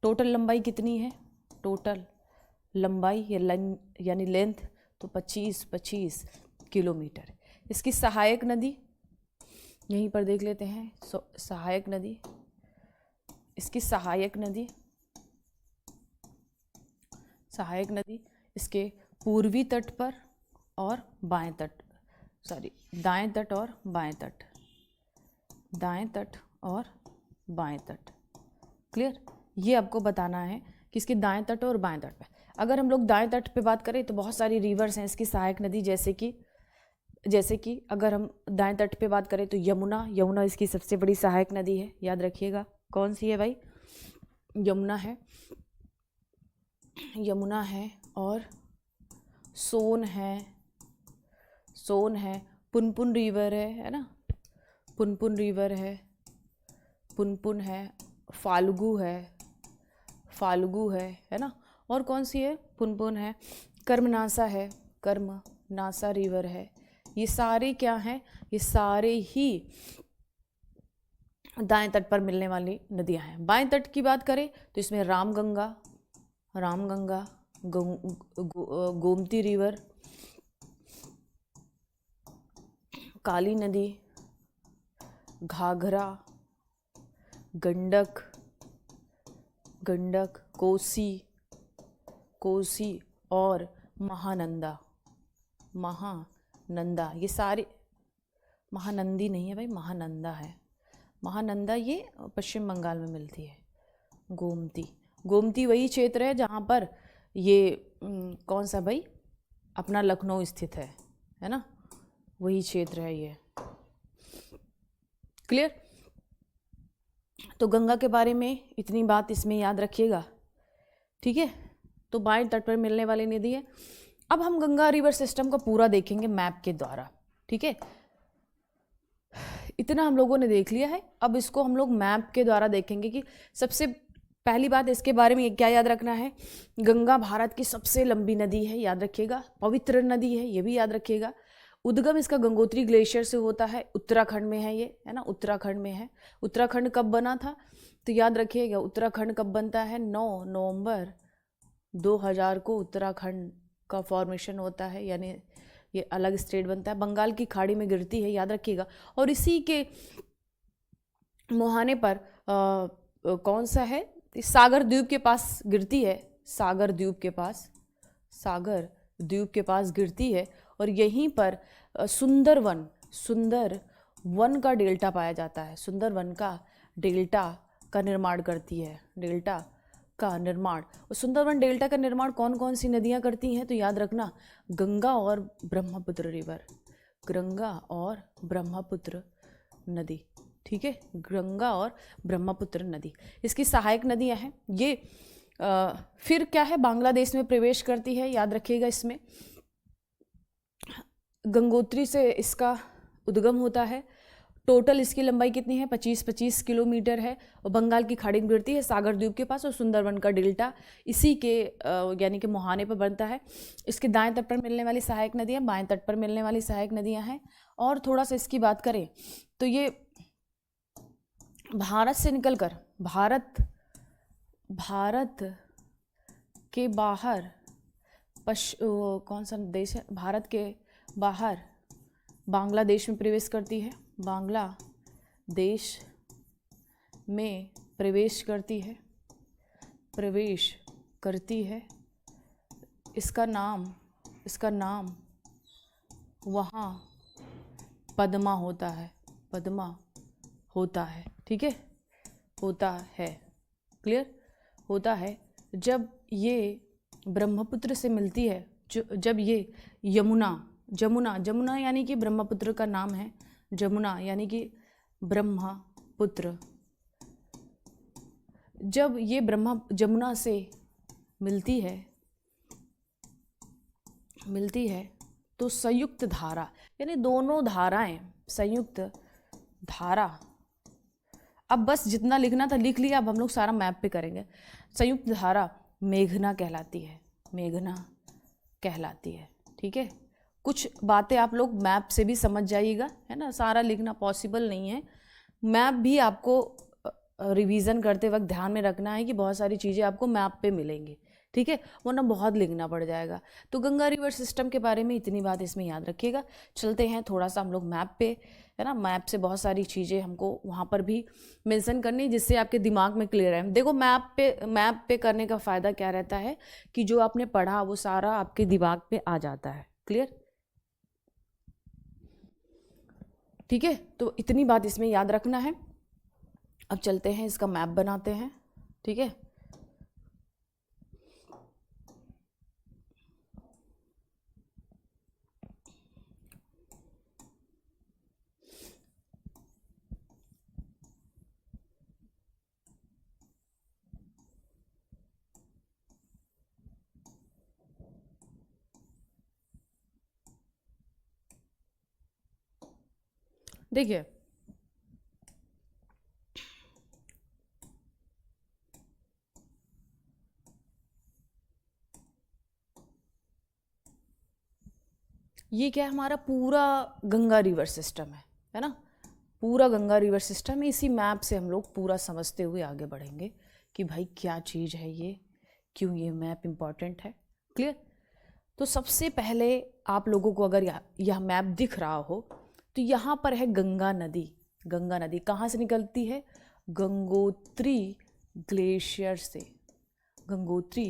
Speaker 1: टोटल लंबाई कितनी है? टोटल लंबाई यानी लेंथ तो 25 किलोमीटर। इसकी सहायक नदी यहीं पर देख लेते हैं। इसकी सहायक नदी इसके पूर्वी तट पर और दाएं तट और बाएं तट। क्लियर? ये आपको बताना है कि इसके दाएं तट और बाएं तट पे। अगर हम लोग दाएं तट पे बात करें तो बहुत सारी रिवर्स हैं इसकी सहायक नदी, जैसे कि अगर हम दाएं तट पे बात करें तो यमुना इसकी सबसे बड़ी सहायक नदी है। याद रखिएगा कौन सी है भाई? यमुना है और सोन है, पुनपुन रिवर है ना, पुनपुन है, फाल्गु है ना, और कौन सी है? पुनपुन है, कर्मनासा रिवर है। ये सारे क्या हैं? ये सारे ही दाएं तट पर मिलने वाली नदियां हैं। बाएं तट की बात करें तो इसमें रामगंगा, गोमती रिवर, काली नदी, घाघरा, गंडक, कोसी और महानंदा। ये सारे, महानंदी नहीं है भाई, महानंदा है। महानंदा ये पश्चिम बंगाल में मिलती है। गोमती वही क्षेत्र है जहाँ पर ये कौन सा भाई अपना लखनऊ स्थित है ना, वही क्षेत्र है ये। क्लियर? तो गंगा के बारे में इतनी बात इसमें याद रखिएगा, ठीक है। तो बाएं तट पर मिलने वाली नदी है। अब हम गंगा रिवर सिस्टम को पूरा देखेंगे मैप के द्वारा, ठीक है। इतना हम लोगों ने देख लिया है, अब इसको हम लोग मैप के द्वारा देखेंगे कि सबसे पहली बात इसके बारे में क्या याद रखना है? गंगा भारत की सबसे लंबी नदी है, याद रखिएगा। पवित्र नदी है, ये भी याद रखिएगा। उद्गम इसका गंगोत्री ग्लेशियर से होता है, उत्तराखंड में है ये, है ना, उत्तराखंड में है। उत्तराखंड कब बना था? तो याद रखिएगा उत्तराखंड कब बनता है? 9 नवंबर 2000 को उत्तराखंड का फॉर्मेशन होता है, यानी ये अलग स्टेट बनता है। बंगाल की खाड़ी में गिरती है, याद रखिएगा। और इसी के मुहाने पर कौन सा है? सागर द्वीप के पास गिरती है, सागर द्वीप के पास गिरती है। और यहीं पर सुंदरवन का डेल्टा पाया जाता है। सुंदरवन का डेल्टा का निर्माण करती है, और सुंदरवन डेल्टा का निर्माण कौन कौन सी नदियां करती हैं? तो याद रखना गंगा और ब्रह्मपुत्र नदी, ठीक है। गंगा और ब्रह्मपुत्र नदी इसकी सहायक नदियां हैं। ये फिर क्या है? बांग्लादेश में प्रवेश करती है, याद रखिएगा। इसमें गंगोत्री से इसका उद्गम होता है। टोटल इसकी लंबाई कितनी है? 25 किलोमीटर है। और बंगाल की खाड़ी में गिरती है सागर द्वीप के पास, और सुंदरवन का डेल्टा इसी के यानी कि मुहाने पर बनता है। इसके दाएं तट पर मिलने वाली सहायक नदियां, बाएं तट पर मिलने वाली सहायक नदियां हैं। और थोड़ा सा इसकी बात करें तो ये भारत से निकलकर भारत के बाहर कौन सा देश है? भारत के बाहर बांग्लादेश में प्रवेश करती है, बांग्लादेश में प्रवेश करती है। इसका नाम वहाँ पद्मा होता है, पद्मा होता है, ठीक है, होता है, क्लियर, होता है जब ये ब्रह्मपुत्र से मिलती है, जब ये जमुना यानी कि ब्रह्मपुत्र का नाम है, जमुना यानी कि ब्रह्मपुत्र, जब ये जमुना से मिलती है तो संयुक्त धारा, यानी दोनों धाराएं संयुक्त धारा, अब बस जितना लिखना था लिख लिया, अब हम लोग सारा मैप पे करेंगे। संयुक्त धारा मेघना कहलाती है, मेघना कहलाती है, ठीक है। कुछ बातें आप लोग मैप से भी समझ जाइएगा, है ना, सारा लिखना पॉसिबल नहीं है। मैप भी आपको रिवीजन करते वक्त ध्यान में रखना है कि बहुत सारी चीज़ें आपको मैप पे मिलेंगी, ठीक है, वरना बहुत लिखना पड़ जाएगा। तो गंगा रिवर सिस्टम के बारे में इतनी बात इसमें याद रखिएगा। चलते हैं थोड़ा सा हम लोग मैप पे, है ना, मैप से बहुत सारी चीज़ें हमको वहाँ पर भी मेंशन करनी, जिससे आपके दिमाग में क्लियर है। देखो मैप पे करने का फ़ायदा क्या रहता है कि जो आपने पढ़ा वो सारा आपके दिमाग पे आ जाता है, क्लियर, ठीक है। तो इतनी बात इसमें याद रखना है। अब चलते हैं इसका मैप बनाते हैं, ठीक है। देखिए ये क्या है, हमारा पूरा गंगा रिवर सिस्टम है ना, पूरा गंगा रिवर सिस्टम है। इसी मैप से हम लोग पूरा समझते हुए आगे बढ़ेंगे कि भाई क्या चीज़ है ये, क्यों ये मैप इम्पॉर्टेंट है, क्लियर। तो सबसे पहले आप लोगों को अगर यह मैप दिख रहा हो तो यहाँ पर है गंगा नदी। गंगा नदी कहाँ से निकलती है, गंगोत्री ग्लेशियर से, गंगोत्री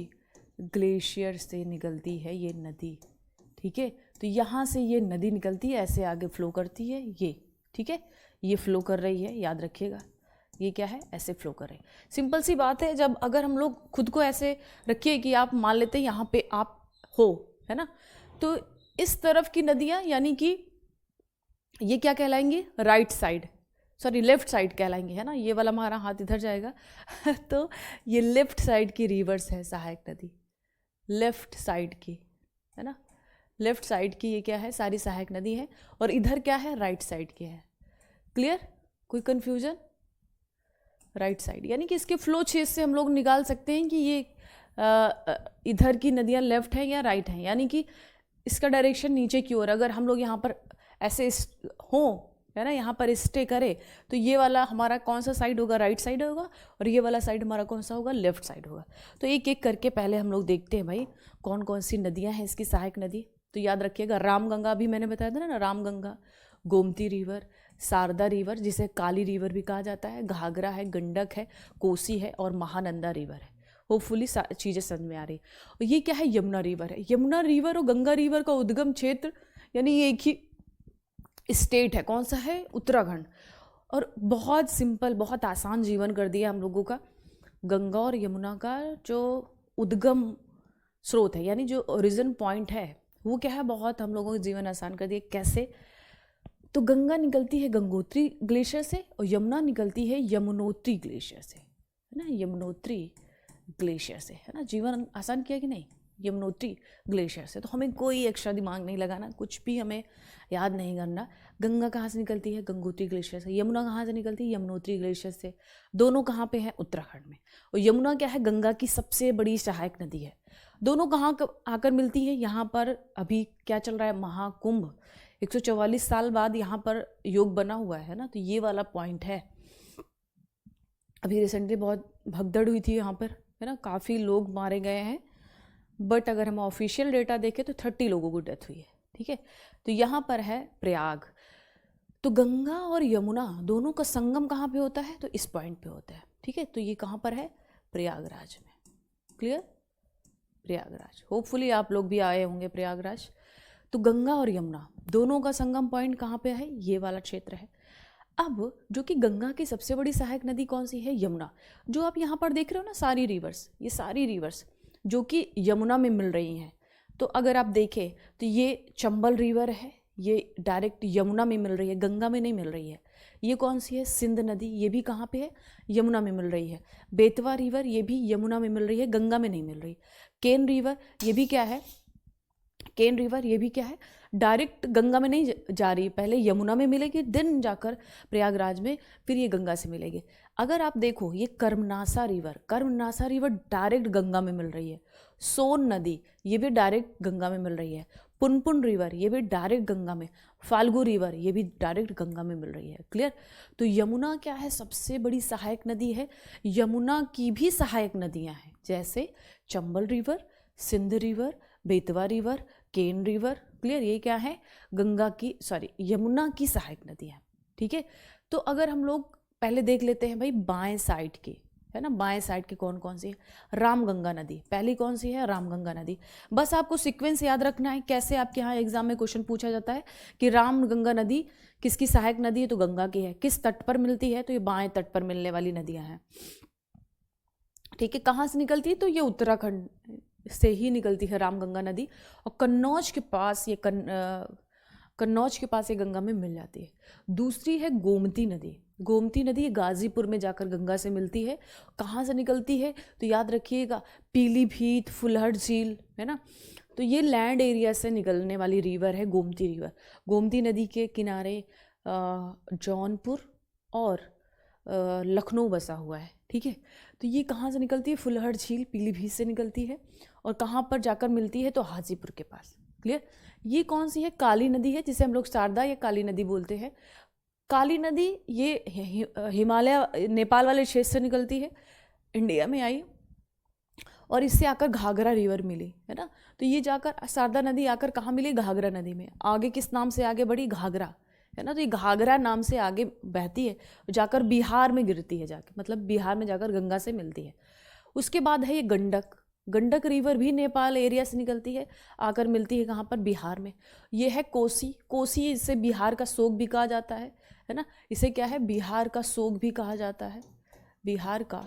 Speaker 1: ग्लेशियर से निकलती है ये नदी, ठीक है। तो यहाँ से ये नदी निकलती है, ऐसे आगे फ्लो करती है ये, ठीक है, ये फ्लो कर रही है, याद रखिएगा, ये क्या है, ऐसे फ्लो कर रही है। सिंपल सी बात है, जब अगर हम लोग खुद को ऐसे रखिए कि आप मान लेते हैं यहाँ पे आप हो, है ना, तो इस तरफ की नदियाँ यानी कि ये क्या कहलाएंगे, right side, sorry left side कहलाएंगे, है ना, ये वाला हमारा हाथ इधर जाएगा तो ये लेफ्ट साइड की रिवर्स है सहायक नदी, लेफ्ट साइड की, है ना, लेफ्ट साइड की ये क्या है, सारी सहायक नदी है, और इधर क्या है, राइट साइड की है, क्लियर, कोई कंफ्यूजन, राइट साइड, यानी कि इसके फ्लो क्षेत्र से हम लोग निकाल सकते हैं कि ये इधर की नदियाँ लेफ्ट है या राइट हैं, यानी कि इसका डायरेक्शन नीचे की ओर, अगर हम लोग यहाँ पर ऐसे हों, है ना, यहाँ पर स्टे करें तो ये वाला हमारा कौन सा साइड होगा, राइट साइड होगा, और ये वाला साइड हमारा कौन सा होगा, लेफ्ट साइड होगा। तो एक एक करके पहले हम लोग देखते हैं भाई कौन कौन सी नदियाँ हैं इसकी सहायक नदी। तो याद रखिएगा, रामगंगा भी मैंने बताया था ना, रामगंगा, गोमती रिवर, शारदा रिवर जिसे काली रिवर भी कहा जाता है, घाघरा है, गंडक है, कोसी है, और महानंदा रिवर है। होपफुली चीज़ें समझ में आ रही। और ये क्या है, यमुना रिवर है। यमुना रिवर और गंगा रिवर का उद्गम क्षेत्र यानी ये एक ही स्टेट है, कौन सा है, उत्तराखंड। और बहुत सिंपल, बहुत आसान जीवन कर दिया हम लोगों का। गंगा और यमुना का जो उद्गम स्रोत है यानी जो ओरिजिन पॉइंट है वो क्या है, बहुत हम लोगों के जीवन आसान कर दिए। कैसे, तो गंगा निकलती है गंगोत्री ग्लेशियर से और यमुना निकलती है यमुनोत्री ग्लेशियर से, है ना, यमुनोत्री ग्लेशियर से, है ना, जीवन आसान किया कि नहीं, यमुनोत्री ग्लेशियर से। तो हमें कोई एक्स्ट्रा दिमाग नहीं लगाना, कुछ भी हमें याद नहीं करना। गंगा कहाँ से निकलती है, गंगोत्री ग्लेशियर से। यमुना कहाँ से निकलती है, यमुनोत्री ग्लेशियर से। दोनों कहाँ पे हैं, उत्तराखंड में। और यमुना क्या है, गंगा की सबसे बड़ी सहायक नदी है। दोनों कहाँ आकर मिलती है, यहाँ पर अभी क्या चल रहा है, महाकुंभ, 144 साल बाद यहाँ पर योग बना हुआ है ना, तो ये वाला पॉइंट है। अभी रिसेंटली बहुत भगदड़ हुई थी यहाँ पर, है ना, काफ़ी लोग मारे गए हैं, बट अगर हम ऑफिशियल डेटा देखें तो 30 लोगों की डेथ हुई है, ठीक है। तो यहाँ पर है प्रयाग। तो गंगा और यमुना दोनों का संगम कहाँ पे होता है, तो इस पॉइंट पे होता है, ठीक है। तो ये कहाँ पर है, प्रयागराज में, क्लियर, प्रयागराज। होपफुली आप लोग भी आए होंगे प्रयागराज। तो गंगा और यमुना दोनों का संगम पॉइंट कहाँ पे है, ये वाला क्षेत्र है। अब जो कि गंगा की सबसे बड़ी सहायक नदी कौन सी है? यमुना। जो आप यहाँ पर देख रहे हो ना सारी रिवर्स, ये सारी रिवर्स जो कि यमुना में मिल रही हैं। तो अगर आप देखें तो ये चंबल रिवर है, ये डायरेक्ट यमुना में मिल रही है, गंगा में नहीं मिल रही है। ये कौन सी है? सिंध नदी, ये भी कहाँ पे है? यमुना में मिल रही है। बेतवा रिवर, ये भी यमुना में मिल रही है, गंगा में नहीं मिल रही। केन रिवर, ये भी क्या है? केन रिवर, ये भी क्या है? डायरेक्ट गंगा में नहीं जा रही, पहले यमुना में मिलेगी, देन जाकर प्रयागराज में, फिर ये गंगा से मिलेगी। अगर आप देखो ये कर्मनासा रिवर डायरेक्ट गंगा में मिल रही है। सोन नदी, ये भी डायरेक्ट गंगा में मिल रही है। पुनपुन रिवर, ये भी डायरेक्ट गंगा में। फाल्गु रिवर, ये भी डायरेक्ट गंगा में मिल रही है। क्लियर? तो यमुना क्या है? सबसे बड़ी सहायक नदी है। यमुना की भी सहायक नदियां हैं, जैसे Chambal river, Sindh river, Betwa river, Ken river. Clear? ये क्या है? यमुना की सहायक नदी है। ठीक है, तो अगर हम लोग पहले देख लेते हैं भाई बाएं साइड के, है ना, बाएं साइड के कौन कौन सी है? रामगंगा नदी पहली कौन सी है? रामगंगा नदी। बस आपको सीक्वेंस याद रखना है। कैसे आपके यहाँ एग्जाम में क्वेश्चन पूछा जाता है कि रामगंगा नदी किसकी सहायक नदी है? तो गंगा की है। किस तट पर मिलती है? तो ये बाएं तट पर मिलने वाली नदियां हैं। ठीक है, कहाँ से निकलती है? तो ये उत्तराखंड से ही निकलती है रामगंगा नदी, और कन्नौज के पास ये गंगा में मिल जाती है। दूसरी है गोमती नदी ये गाजीपुर में जाकर गंगा से मिलती है। कहाँ से निकलती है? तो याद रखिएगा पीलीभीत, फुलहट झील, है ना। तो ये लैंड एरिया से निकलने वाली रिवर है गोमती रिवर। गोमती नदी के किनारे जौनपुर और लखनऊ बसा हुआ है। ठीक है, तो ये कहाँ से निकलती है? फुलहट झील पीलीभीत से निकलती है, और कहाँ पर जाकर मिलती है? तो हाजीपुर के पास। क्लियर? ये कौन सी है? काली नदी है, जिसे हम लोग शारदा या काली नदी बोलते हैं। काली नदी ये हिमालय नेपाल वाले क्षेत्र से निकलती है, इंडिया में आई, और इससे आकर घाघरा रिवर मिली, है ना। तो ये जाकर शारदा नदी आकर कहाँ मिली? घाघरा नदी में। आगे किस नाम से आगे बढ़ी? घाघरा, है ना। तो ये घाघरा नाम से आगे बहती है, जाकर बिहार में गिरती है, जाके मतलब बिहार में जाकर गंगा से मिलती है। उसके बाद है ये गंडक रिवर भी नेपाल एरिया से निकलती है, आकर मिलती है कहाँ पर? बिहार में। ये है कोसी, इसे बिहार का शोक भी कहा जाता है ना। इसे क्या है? बिहार का शोक भी कहा जाता है, बिहार का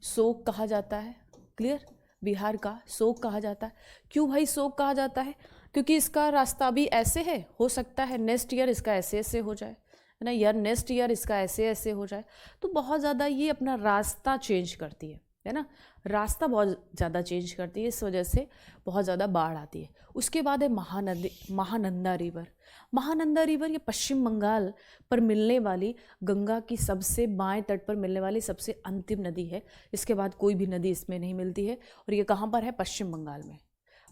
Speaker 1: शोक कहा जाता है। क्लियर? बिहार का शोक कहा जाता है। क्यों भाई शोक कहा जाता है? क्योंकि इसका रास्ता भी ऐसे है, हो सकता है नेक्स्ट ईयर इसका ऐसे हो जाए, है ना, या नेक्स्ट ईयर इसका ऐसे हो जाए। तो बहुत ज़्यादा ये अपना रास्ता चेंज करती है ना, रास्ता बहुत ज़्यादा चेंज करती है, इस वजह से बहुत ज़्यादा बाढ़ आती है। उसके बाद है महानंदा रिवर ये पश्चिम बंगाल पर मिलने वाली गंगा की सबसे बाएं तट पर मिलने वाली सबसे अंतिम नदी है। इसके बाद कोई भी नदी इसमें नहीं मिलती है, और ये कहाँ पर है? पश्चिम बंगाल में।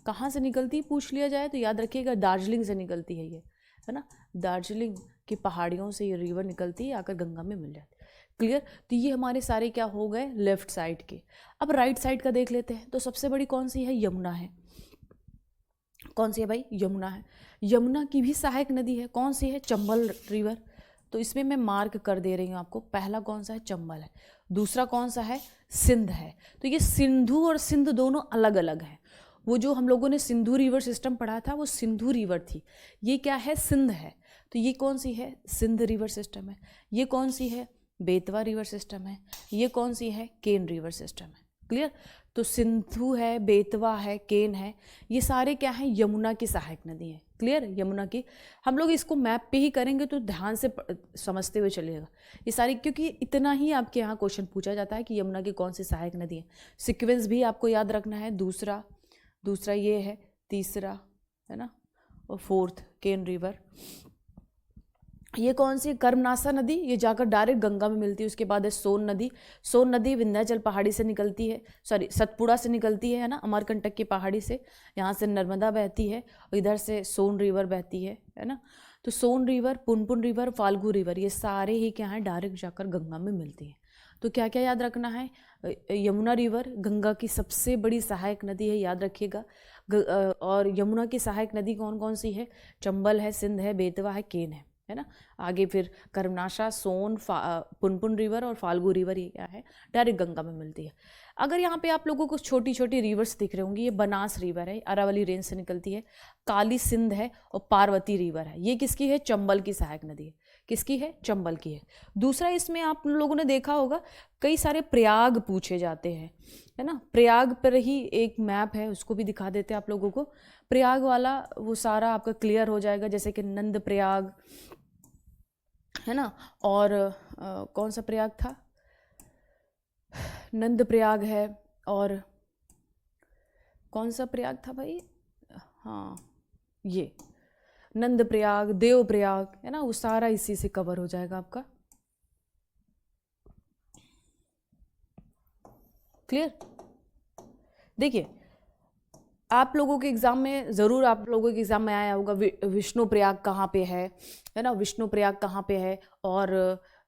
Speaker 1: कहाँ से निकलती पूछ लिया जाए तो याद रखिएगा दार्जिलिंग से निकलती है ये, है ना। दार्जिलिंग की पहाड़ियों से ये रिवर निकलती है, आकर गंगा में मिल जाती है। क्लियर? तो ये हमारे सारे क्या हो गए? लेफ्ट साइड के। अब राइट साइड का देख लेते हैं। तो सबसे बड़ी कौन सी है? यमुना है। कौन सी है भाई? यमुना है। यमुना की भी सहायक नदी है। कौन सी है? चंबल रिवर। तो इसमें मैं मार्क कर दे रही हूँ आपको। पहला कौन सा है? चंबल है। दूसरा कौन सा है? सिंध है। तो ये सिंधु और सिंध दोनों अलग अलग हैं। वो जो हम लोगों ने सिंधु रिवर सिस्टम पढ़ा था वो सिंधु रिवर थी, ये क्या है? सिंध है। तो ये कौन सी है? सिंध रिवर सिस्टम है। ये कौन सी है? बेतवा रिवर सिस्टम है। ये कौन सी है? केन रिवर सिस्टम है। क्लियर? तो सिंधु है, बेतवा है, केन है, ये सारे क्या हैं? यमुना की सहायक नदी है। क्लियर? यमुना की। हम लोग इसको मैप पे ही करेंगे तो ध्यान से समझते हुए चलिएगा ये सारी, क्योंकि इतना ही आपके यहाँ क्वेश्चन पूछा जाता है कि यमुना की कौन सी सहायक नदी है। सिक्वेंस भी आपको याद रखना है। दूसरा ये है, तीसरा, है ना, और फोर्थ केन रिवर। ये कौन सी? कर्मनासा नदी, ये जाकर डायरेक्ट गंगा में मिलती है। उसके बाद है सोन नदी विंध्याचल पहाड़ी से निकलती है, सतपुड़ा से निकलती है ना, अमरकंटक की पहाड़ी से। यहाँ से नर्मदा बहती है और इधर से सोन रिवर बहती है ना। तो Son river, Punpun river, Falgu river, ये सारे ही क्या हैं? डायरेक्ट जाकर गंगा में मिलती हैं। तो क्या क्या याद रखना है? यमुना रिवर गंगा की सबसे बड़ी सहायक नदी है, याद रखिएगा। और यमुना की सहायक नदी कौन कौन सी है? चंबल है, सिंध है, बेतवा है, केन है ना। आगे फिर कर्मनाशा, सोन, पुनपुन रिवर और फाल्गु रिवर, ये क्या है? डायरेक्ट गंगा में मिलती है। अगर यहाँ पे आप लोगों को छोटी छोटी रिवर्स दिख रहे होंगी, ये बनास रिवर है, अरावली रेंज से निकलती है। काली सिंध है और पार्वती रिवर है, ये किसकी है? चंबल की सहायक नदी है। किसकी है? चंबल की है। दूसरा, इसमें आप लोगों ने देखा होगा कई सारे प्रयाग पूछे जाते हैं, है ना। प्रयाग पर ही एक मैप है, उसको भी दिखा देते हैं आप लोगों को। प्रयाग वाला वो सारा आपका क्लियर हो जाएगा, जैसे कि नंद प्रयाग, है ना। और कौन सा प्रयाग था? नंद प्रयाग है, और कौन सा प्रयाग था भाई? हाँ, ये नंद प्रयाग, देव प्रयाग, है ना। वो सारा इसी से कवर हो जाएगा आपका। क्लियर? देखिए, आप लोगों के एग्जाम में ज़रूर, आप लोगों के एग्जाम में आया होगा विष्णु प्रयाग कहाँ पे है ना। विष्णु प्रयाग कहाँ पे है, और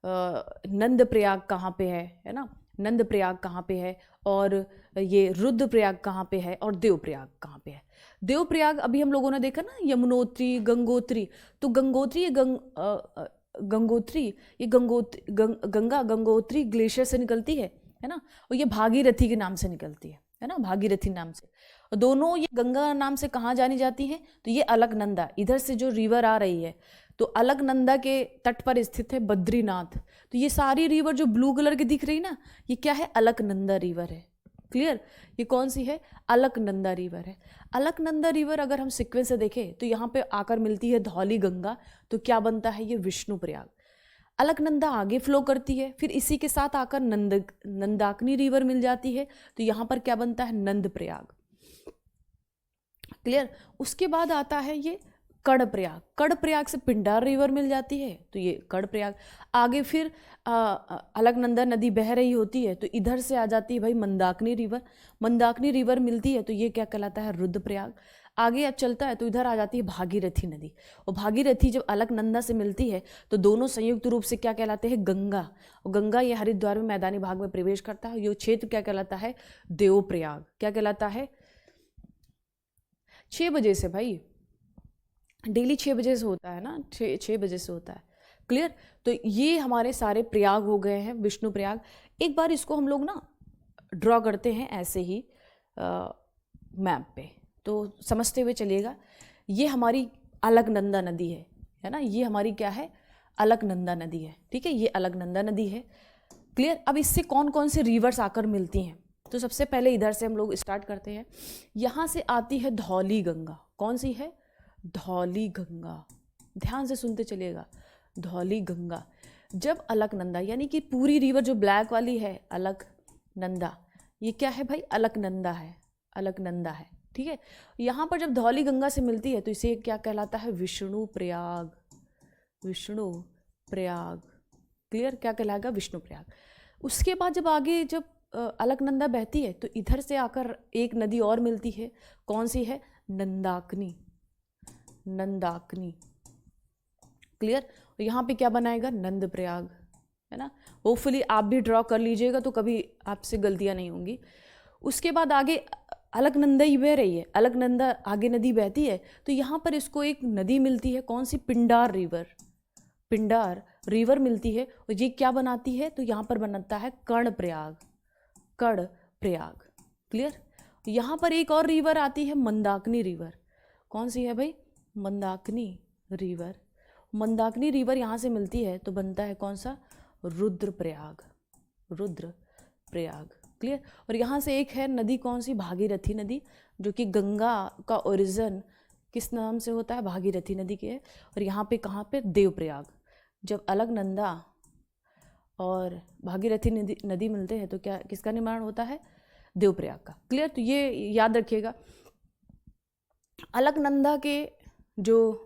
Speaker 1: नंद प्रयाग कहाँ पे है ना। नंद प्रयाग कहाँ पे है, और ये रुद्र प्रयाग कहाँ पे है, और देव प्रयाग कहाँ पे है। देव प्रयाग अभी हम लोगों ने देखा ना, यमुनोत्री, गंगोत्री। तो गंगोत्री ये गंगा गंगोत्री ग्लेशियर से निकलती है ना। और ये भागीरथी के नाम से निकलती है ना, भागीरथी नाम से। और दोनों ये गंगा नाम से कहाँ जानी जाती हैं? तो ये अलकनंदा, इधर से जो रिवर आ रही है, तो अलकनंदा के तट पर स्थित है बद्रीनाथ। तो ये सारी रिवर जो ब्लू कलर की दिख रही ना, ये क्या है? अलकनंदा रिवर है। क्लियर? ये कौन सी है? अलकनंदा रिवर है। अलकनंदा रिवर अगर हम सीक्वेंस से देखें तो यहाँ पे आकर मिलती है धौली गंगा, तो क्या बनता है? ये विष्णु प्रयाग। अलकनंदा आगे फ्लो करती है, फिर इसी के साथ आकर नंदाकिनी रिवर मिल जाती है, तो यहाँ पर क्या बनता है? नंद प्रयाग। क्लियर? उसके बाद आता है ये कर्णप्रयाग। कर्णप्रयाग से पिंडार रिवर मिल जाती है, तो ये कर्णप्रयाग। आगे फिर अलकनंदा नदी बह रही होती है, तो इधर से आ जाती है भाई मंदाकिनी रिवर। मंदाकिनी रिवर मिलती है, तो ये क्या कहलाता है? रुद्रप्रयाग। आगे अब चलता है तो इधर आ जाती है भागीरथी नदी, और भागीरथी जब अलकनंदा से मिलती है तो दोनों संयुक्त रूप से क्या कहलाते हैं? गंगा। और गंगा ये हरिद्वार में मैदानी भाग में प्रवेश करता है। ये क्षेत्र क्या कहलाता है? देवप्रयाग। क्या कहलाता है? 6 बजे से भाई, डेली 6 बजे से होता है ना, 6 बजे से होता है। क्लियर? तो ये हमारे सारे प्रयाग हो गए हैं, विष्णु प्रयाग। एक बार इसको हम लोग ना ड्रॉ करते हैं ऐसे ही मैप पे, तो समझते हुए चलिएगा। ये हमारी अलकनंदा नदी है ना। ये हमारी क्या है? अलकनंदा नदी है। ठीक है, ये अलकनंदा नदी है। क्लियर? अब इससे कौन कौन से रिवर्स आकर मिलती हैं? तो सबसे पहले इधर से हम लोग स्टार्ट करते हैं। यहाँ से आती है धौली गंगा। कौन सी है? धौली गंगा। ध्यान से सुनते चलिएगा, धौली गंगा। जब अलकनंदा, यानी कि पूरी रिवर जो ब्लैक वाली है अलकनंदा, ये क्या है भाई? अलकनंदा है, अलकनंदा है। ठीक है, यहाँ पर जब धौली गंगा से मिलती है तो इसे क्या कहलाता है? विष्णु प्रयाग। विष्णु प्रयाग। क्लियर? क्या कहलाएगा? विष्णु प्रयाग। उसके बाद जब आगे जब अलकनंदा बहती है तो इधर से आकर एक नदी और मिलती है। कौन सी है? नंदाकिनी। नंदाकिनी। क्लियर? यहाँ पे क्या बनाएगा? नंद प्रयाग, है ना। होपफुली आप भी ड्रॉ कर लीजिएगा तो कभी आपसे गलतियाँ नहीं होंगी। उसके बाद आगे अलकनंदा ही बह रही है, अलकनंदा आगे नदी बहती है, तो यहाँ पर इसको एक नदी मिलती है। कौन सी? पिंडार रिवर। पिंडार रिवर मिलती है, और ये क्या बनाती है? तो यहाँ पर बनता है कर्णप्रयाग। कर्णप्रयाग। क्लियर? यहाँ पर एक और रिवर आती है, मंदाकिनी रिवर। कौन सी है भाई? मंदाकिनी रिवर। मंदाकिनी रिवर यहाँ से मिलती है तो बनता है कौन सा? रुद्रप्रयाग। रुद्रप्रयाग। क्लियर? और यहाँ से एक है नदी, कौन सी? भागीरथी नदी, जो कि गंगा का ओरिजिन किस नाम से होता है? भागीरथी नदी के है। और यहाँ पे कहाँ पे? देवप्रयाग। जब अलकनंदा और भागीरथी नदी मिलते हैं तो क्या, किसका निर्माण होता है? देवप्रयाग का। क्लियर? तो ये याद रखिएगा। अलकनंदा के जो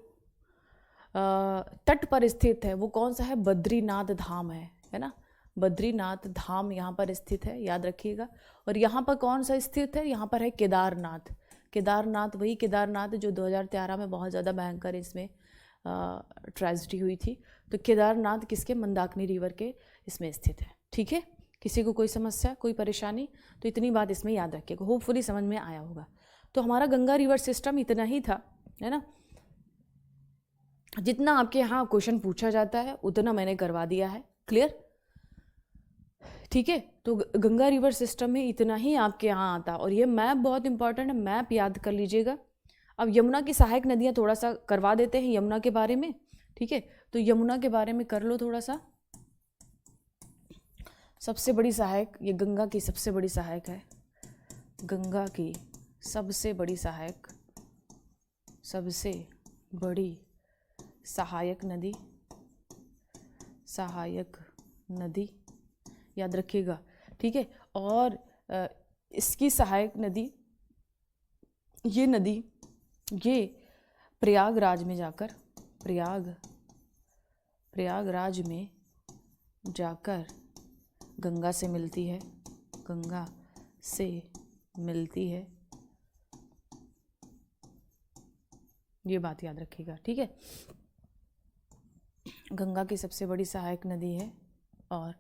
Speaker 1: तट पर स्थित है वो कौन सा है? बद्रीनाथ धाम है ना। बद्रीनाथ धाम यहाँ पर स्थित है, याद रखिएगा। और यहाँ पर कौन सा स्थित है? यहाँ पर है केदारनाथ। केदारनाथ, वही केदारनाथ जो 2013 में बहुत ज़्यादा भयंकर इसमें ट्रेजेडी हुई थी। तो केदारनाथ किसके? मंदाकिनी रिवर के इसमें स्थित है। ठीक है, किसी को कोई समस्या, कोई परेशानी? तो इतनी बात इसमें याद रखिएगा, होपफुली समझ में आया होगा। तो हमारा गंगा रिवर सिस्टम इतना ही था, है ना। जितना आपके यहाँ क्वेश्चन पूछा जाता है उतना मैंने करवा दिया है। क्लियर? ठीक है, तो गंगा रिवर सिस्टम में इतना ही आपके यहाँ आता। और ये मैप बहुत इंपॉर्टेंट है, मैप याद कर लीजिएगा। अब यमुना की सहायक नदियाँ थोड़ा सा करवा देते हैं यमुना के बारे में। ठीक है। तो यमुना के बारे में कर लो थोड़ा सा। सबसे बड़ी सहायक, ये गंगा की सबसे बड़ी सहायक है, गंगा की सबसे बड़ी सहायक, सबसे बड़ी सहायक नदी, सहायक नदी याद रखिएगा, ठीक है। और इसकी सहायक नदी, ये नदी ये प्रयागराज में जाकर, प्रयागराज में जाकर गंगा से मिलती है, गंगा से मिलती है, ये बात याद रखिएगा, ठीक है। गंगा की सबसे बड़ी सहायक नदी है और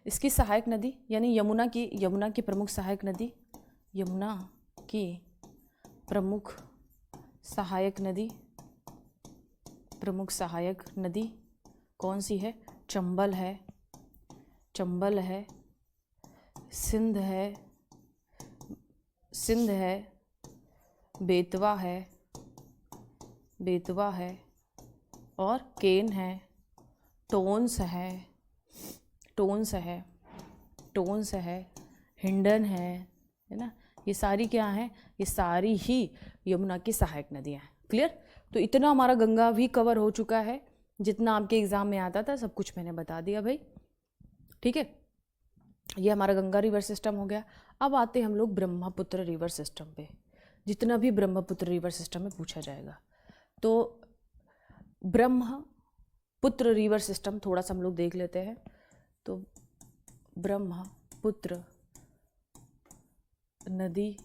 Speaker 1: इसकी सहायक नदी यानी यमुना की प्रमुख सहायक नदी, यमुना की प्रमुख सहायक नदी, प्रमुख सहायक नदी कौन सी है? चंबल है, चंबल है, सिंध है, सिंध है, बेतवा है, बेतवा है और केन है, टोंस है, टोंस है, टोंस है, हिंडन है ना। ये सारी क्या है? ये सारी ही यमुना की सहायक नदियाँ हैं। क्लियर? तो इतना हमारा गंगा भी कवर हो चुका है, जितना आपके एग्जाम में आता था सब कुछ मैंने बता दिया भाई, ठीक है। ये हमारा गंगा रिवर सिस्टम हो गया। अब आते हम लोग ब्रह्मपुत्र रिवर सिस्टम पे, जितना भी ब्रह्मपुत्र रिवर सिस्टम में पूछा जाएगा। तो ब्रह्मपुत्र रिवर सिस्टम थोड़ा सा हम लोग देख लेते हैं। तो ब्रह्मपुत्र नदी,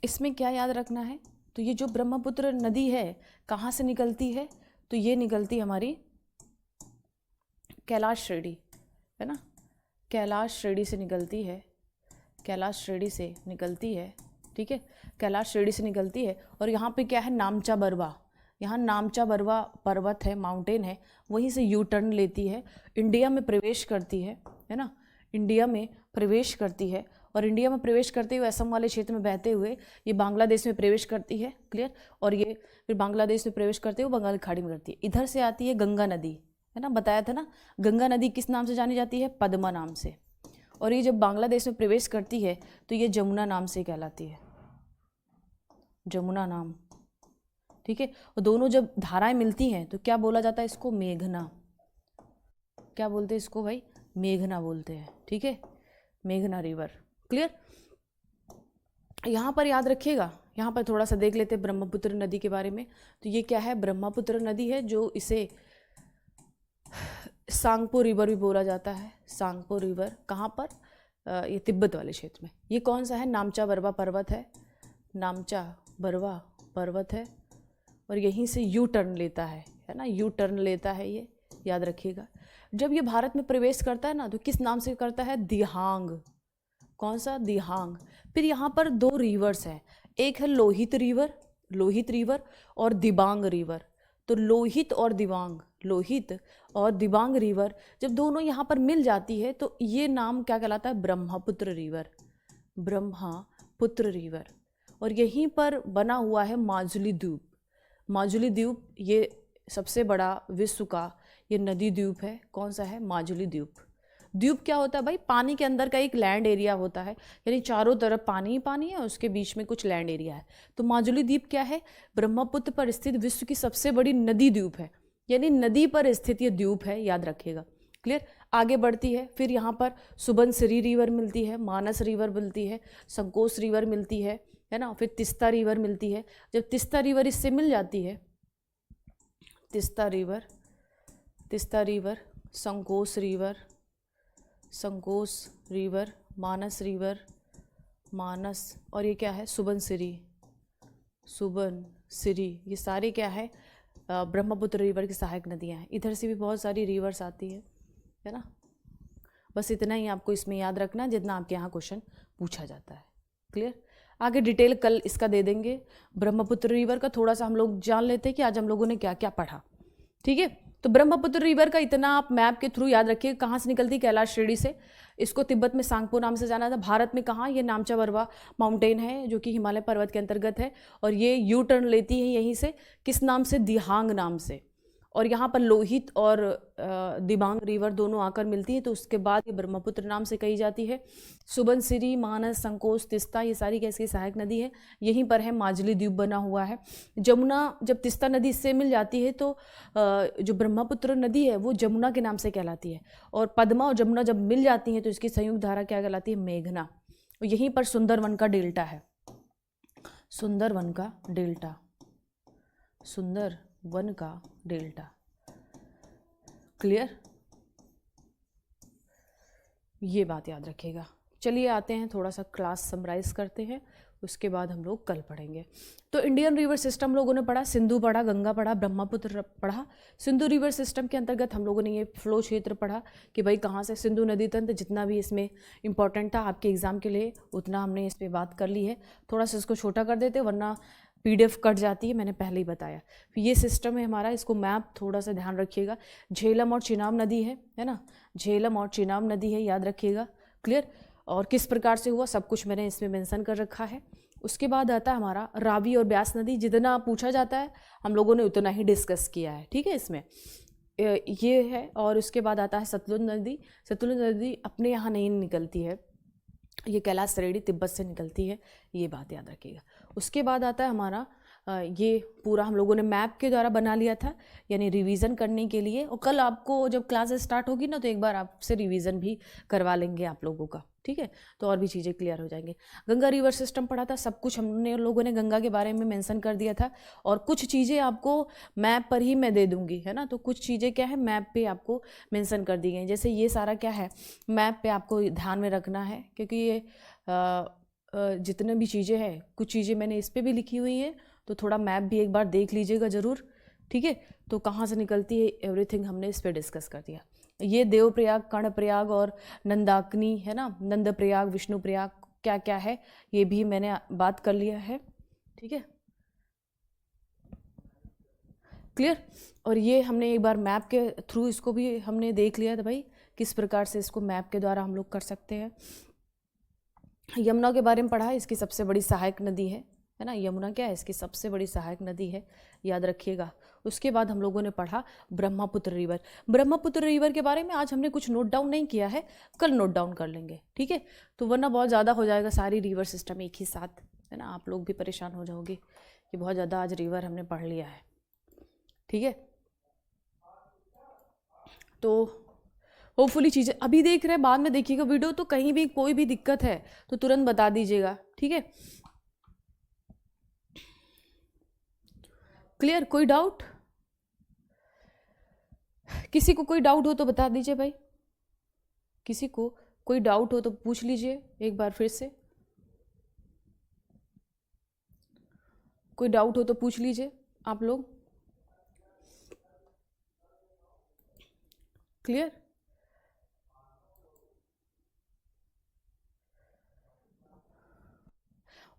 Speaker 1: इसमें क्या याद रखना है? तो ये जो ब्रह्मपुत्र नदी है कहाँ से निकलती है? तो ये निकलती हमारी कैलाश श्रेणी, है ना, कैलाश श्रेणी से निकलती है, कैलाश श्रेणी से निकलती है, ठीक है, कैलाश श्रेणी से निकलती है। और यहाँ पे क्या है? नामचा बरवा, यहाँ नामचा बरवा पर्वत है, माउंटेन है, वहीं से यू टर्न लेती है, इंडिया में प्रवेश करती है ना, इंडिया में प्रवेश करती है। और इंडिया में प्रवेश करते हुए असम वाले क्षेत्र में बहते हुए ये बांग्लादेश में प्रवेश करती है, क्लियर। और ये फिर बांग्लादेश में प्रवेश करते हुए बंगाल की खाड़ी में करती है। इधर से आती है गंगा नदी, है ना, बताया था ना। गंगा नदी किस नाम से जानी जाती है? पद्मा नाम से। और ये जब बांग्लादेश में प्रवेश करती है तो ये जमुना नाम से कहलाती है, जमुना नाम, ठीक है। और दोनों जब धाराएं मिलती हैं तो क्या बोला जाता है इसको? मेघना। क्या बोलते हैं इसको भाई? मेघना बोलते हैं, ठीक है, मेघना रिवर, क्लियर। यहाँ पर याद रखिएगा, यहाँ पर थोड़ा सा देख लेते हैं ब्रह्मपुत्र नदी के बारे में। तो ये क्या है? ब्रह्मपुत्र नदी है, जो इसे सांगपो रिवर भी बोला जाता है। सांगपो रिवर कहाँ पर? ये तिब्बत वाले क्षेत्र में। ये कौन सा है? नामचा बरवा पर्वत है, नामचा बरवा पर्वत है। और यहीं से यू टर्न लेता है ना, यू टर्न लेता है, ये याद रखिएगा। जब ये भारत में प्रवेश करता है ना तो किस नाम से करता है? दिहांग। कौन सा? दिहांग। फिर यहाँ पर दो रिवर्स हैं, एक है लोहित रिवर, लोहित रिवर और दिबांग रिवर। तो लोहित और दिबांग, लोहित और दिबांग रिवर जब दोनों यहाँ पर मिल जाती है तो ये नाम क्या कहलाता है? Brahmaputra river, Brahmaputra river. और यहीं पर बना हुआ है माजुली द्वीप। माजुली द्वीप ये सबसे बड़ा विश्व का ये नदी द्वीप है। कौन सा है? माजुली द्वीप। द्वीप क्या होता है भाई? पानी के अंदर का एक लैंड एरिया होता है, यानी चारों तरफ पानी ही पानी है, उसके बीच में कुछ लैंड एरिया है। तो माजुली द्वीप क्या है? ब्रह्मपुत्र पर स्थित विश्व की सबसे बड़ी नदी द्वीप है, यानी नदी पर स्थित ये द्वीप है, याद रखिएगा, क्लियर। आगे बढ़ती है, फिर यहाँ पर सुबनसिरी रिवर मिलती है, मानस रिवर मिलती है, संकोच रिवर मिलती है ना, फिर तिस्ता रिवर मिलती है। जब तिस्ता रिवर इससे मिल जाती है, तिस्ता रिवर, तिस्ता रिवर, संकोच रिवर, संकोच रिवर, मानस रिवर, मानस, और ये क्या है? सुबनसिरी, सुबनसिरी, ये सारे क्या है? ब्रह्मपुत्र रिवर की सहायक नदियाँ हैं। इधर से भी बहुत सारी रिवर्स आती है ना। बस इतना ही आपको इसमें याद रखना जितना आपके यहाँ क्वेश्चन पूछा जाता है, क्लियर। आगे डिटेल कल इसका दे देंगे। ब्रह्मपुत्र रिवर का थोड़ा सा हम लोग जान लेते हैं कि आज हम लोगों ने क्या क्या पढ़ा, ठीक है। तो ब्रह्मपुत्र रिवर का इतना आप मैप के थ्रू याद रखिए, कहाँ से निकलती? कैलाश श्रेणी से। इसको तिब्बत में सांगपो नाम से जाना था। भारत में कहाँ, ये नामचा बरवा माउंटेन है जो कि हिमालय पर्वत के अंतर्गत है, और ये यू टर्न लेती है यहीं से, किस नाम से, दिहांग नाम से। और यहाँ पर लोहित और दिबांग रिवर दोनों आकर मिलती है, तो उसके बाद ये ब्रह्मपुत्र नाम से कही जाती है। सुबनसिरी, मानस, संकोच, तिस्ता, ये सारी कैसी सहायक नदी है। यहीं पर है माजुली द्वीप बना हुआ है। जमुना, जब तिस्ता नदी इससे मिल जाती है तो जो ब्रह्मपुत्र नदी है वो जमुना के नाम से कहलाती है, और पद्मा और जमुना जब मिल जाती हैं तो इसकी संयुक्त धारा क्या कहलाती है, मेघना। यहीं पर सुंदरवन का डेल्टा है, सुंदरवन का डेल्टा, सुंदरवन का डेल्टा। क्लियर, ये बात याद रखिएगा। चलिए आते हैं, थोड़ा सा क्लास समराइज करते हैं, उसके बाद हम लोग कल पढ़ेंगे। तो इंडियन रिवर सिस्टम लोगों ने पढ़ा, सिंधु पढ़ा, गंगा पढ़ा, ब्रह्मपुत्र पढ़ा। सिंधु रिवर सिस्टम के अंतर्गत हम लोगों ने ये फ्लो क्षेत्र पढ़ा कि भाई कहाँ से सिंधु नदी तंत्र, जितना भी इसमें इंपॉर्टेंट था आपके एग्जाम के लिए उतना हमने इस पर बात कर ली है। थोड़ा सा इसको छोटा कर देते वरना PDF कट जाती है, मैंने पहले ही बताया। फिर ये सिस्टम है हमारा, इसको मैप थोड़ा सा ध्यान रखिएगा। झेलम और चिनाब नदी है ना, झेलम और चिनाब नदी है, याद रखिएगा। क्लियर, और किस प्रकार से हुआ सब कुछ मैंने इसमें मेंशन कर रखा है। उसके बाद आता है हमारा रावी और ब्यास नदी, जितना पूछा जाता है हम लोगों ने उतना ही डिस्कस किया है, ठीक है इसमें ये है। और उसके बाद आता है सतलुज नदी। सतलुज नदी अपने यहाँ नहीं निकलती है, ये कैलाश श्रेणी तिब्बत से निकलती है, ये बात याद रखिएगा। उसके बाद आता है हमारा ये पूरा हम लोगों ने मैप के द्वारा बना लिया था, यानी रिवीजन करने के लिए। और कल आपको जब क्लासेस स्टार्ट होगी ना तो एक बार आपसे रिवीजन भी करवा लेंगे आप लोगों का, ठीक है, तो और भी चीज़ें क्लियर हो जाएंगी। गंगा रिवर सिस्टम पढ़ा था, सब कुछ हमने लोगों ने गंगा के बारे में मेंशन कर दिया था। और कुछ चीज़ें आपको मैप पर ही मैं दे दूंगी, है ना, तो कुछ चीज़ें क्या है मैप पे आपको मेंशन कर दी गई। जैसे ये सारा क्या है मैप पे आपको ध्यान में रखना है, क्योंकि ये जितने भी चीज़ें हैं, कुछ चीज़ें मैंने इस पर भी लिखी हुई हैं, तो थोड़ा मैप भी एक बार देख लीजिएगा ज़रूर, ठीक है। तो कहाँ से निकलती है एवरीथिंग हमने इस पर डिस्कस कर दिया। ये देवप्रयाग, कर्णप्रयाग और नंदाकिनी है ना, नंदप्रयाग, विष्णुप्रयाग क्या क्या है ये भी मैंने बात कर लिया है, ठीक है, क्लियर। और ये हमने एक बार मैप के थ्रू इसको भी हमने देख लिया था भाई, किस प्रकार से इसको मैप के द्वारा हम लोग कर सकते हैं। यमुना के बारे में पढ़ा है, इसकी सबसे बड़ी सहायक नदी है ना, यमुना क्या है, इसकी सबसे बड़ी सहायक नदी है, याद रखिएगा। उसके बाद हम लोगों ने पढ़ा ब्रह्मपुत्र रिवर। ब्रह्मपुत्र रिवर के बारे में आज हमने कुछ नोट डाउन नहीं किया है, कल नोट डाउन कर लेंगे, ठीक है, तो वरना बहुत ज़्यादा हो जाएगा सारी रिवर सिस्टम एक ही साथ, है ना, आप लोग भी परेशान हो जाओगे कि बहुत ज़्यादा आज रिवर हमने पढ़ लिया है, ठीक है। तो होपफुली चीज़ें अभी देख रहे हैं, बाद में देखिएगा वीडियो, तो कहीं भी कोई भी दिक्कत है तो तुरंत बता दीजिएगा, ठीक है। क्लियर, कोई डाउट, किसी को कोई डाउट हो तो बता दीजिए भाई, किसी को कोई डाउट हो तो पूछ लीजिए एक बार फिर से, कोई डाउट हो तो पूछ लीजिए आप लोग। क्लियर,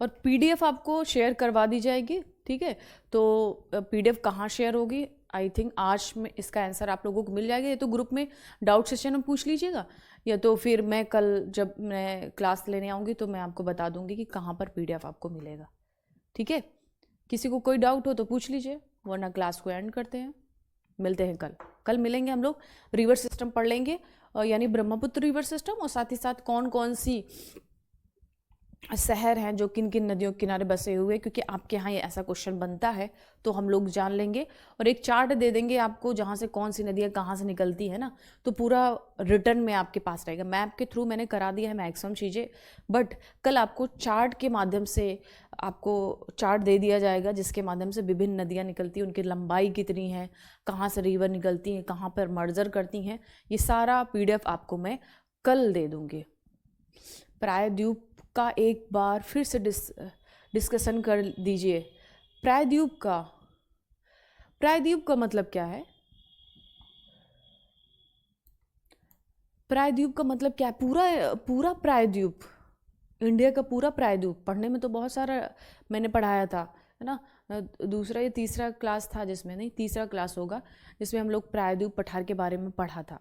Speaker 1: और PDF आपको शेयर करवा दी जाएगी, ठीक है। तो PDF कहाँ शेयर होगी, आई थिंक आज में इसका आंसर आप लोगों को मिल जाएगा, या तो ग्रुप में डाउट सेशन में पूछ लीजिएगा, या तो फिर मैं कल जब मैं क्लास लेने आऊँगी तो मैं आपको बता दूंगी कि कहाँ पर PDF आपको मिलेगा, ठीक है। किसी को कोई डाउट हो तो पूछ लीजिए, वरना क्लास को एंड करते हैं, मिलते हैं कल। कल मिलेंगे हम लोग, रिवर सिस्टम पढ़ लेंगे, यानी ब्रह्मपुत्र रिवर सिस्टम, और साथ ही साथ कौन कौन सी शहर हैं जो किन किन नदियों के किनारे बसे हुए, क्योंकि आपके यहाँ ये ऐसा क्वेश्चन बनता है तो हम लोग जान लेंगे। और एक चार्ट दे देंगे आपको जहाँ से कौन सी नदियाँ कहाँ से निकलती है ना, तो पूरा रिटर्न में आपके पास रहेगा। मैप के थ्रू मैंने करा दिया है मैक्सिमम चीज़ें, बट कल आपको चार्ट के माध्यम से आपको चार्ट दे दिया जाएगा जिसके माध्यम से विभिन्न नदियाँ निकलती हैं, उनकी लंबाई कितनी है, कहाँ से रिवर निकलती हैं, कहाँ पर मर्जर करती हैं, ये सारा PDF आपको मैं कल दे दूँगी। प्रायद्वीप का एक बार फिर से डिस्कशन कर दीजिए। प्रायद्वीप का मतलब क्या है, प्रायद्वीप का मतलब क्या है, पूरा प्रायद्वीप, इंडिया का पूरा प्रायद्वीप। पढ़ने में तो बहुत सारा मैंने पढ़ाया था, है ना, दूसरा या तीसरा क्लास था जिसमें, नहीं तीसरा क्लास होगा जिसमें हम लोग प्रायद्वीप पठार के बारे में पढ़ा था।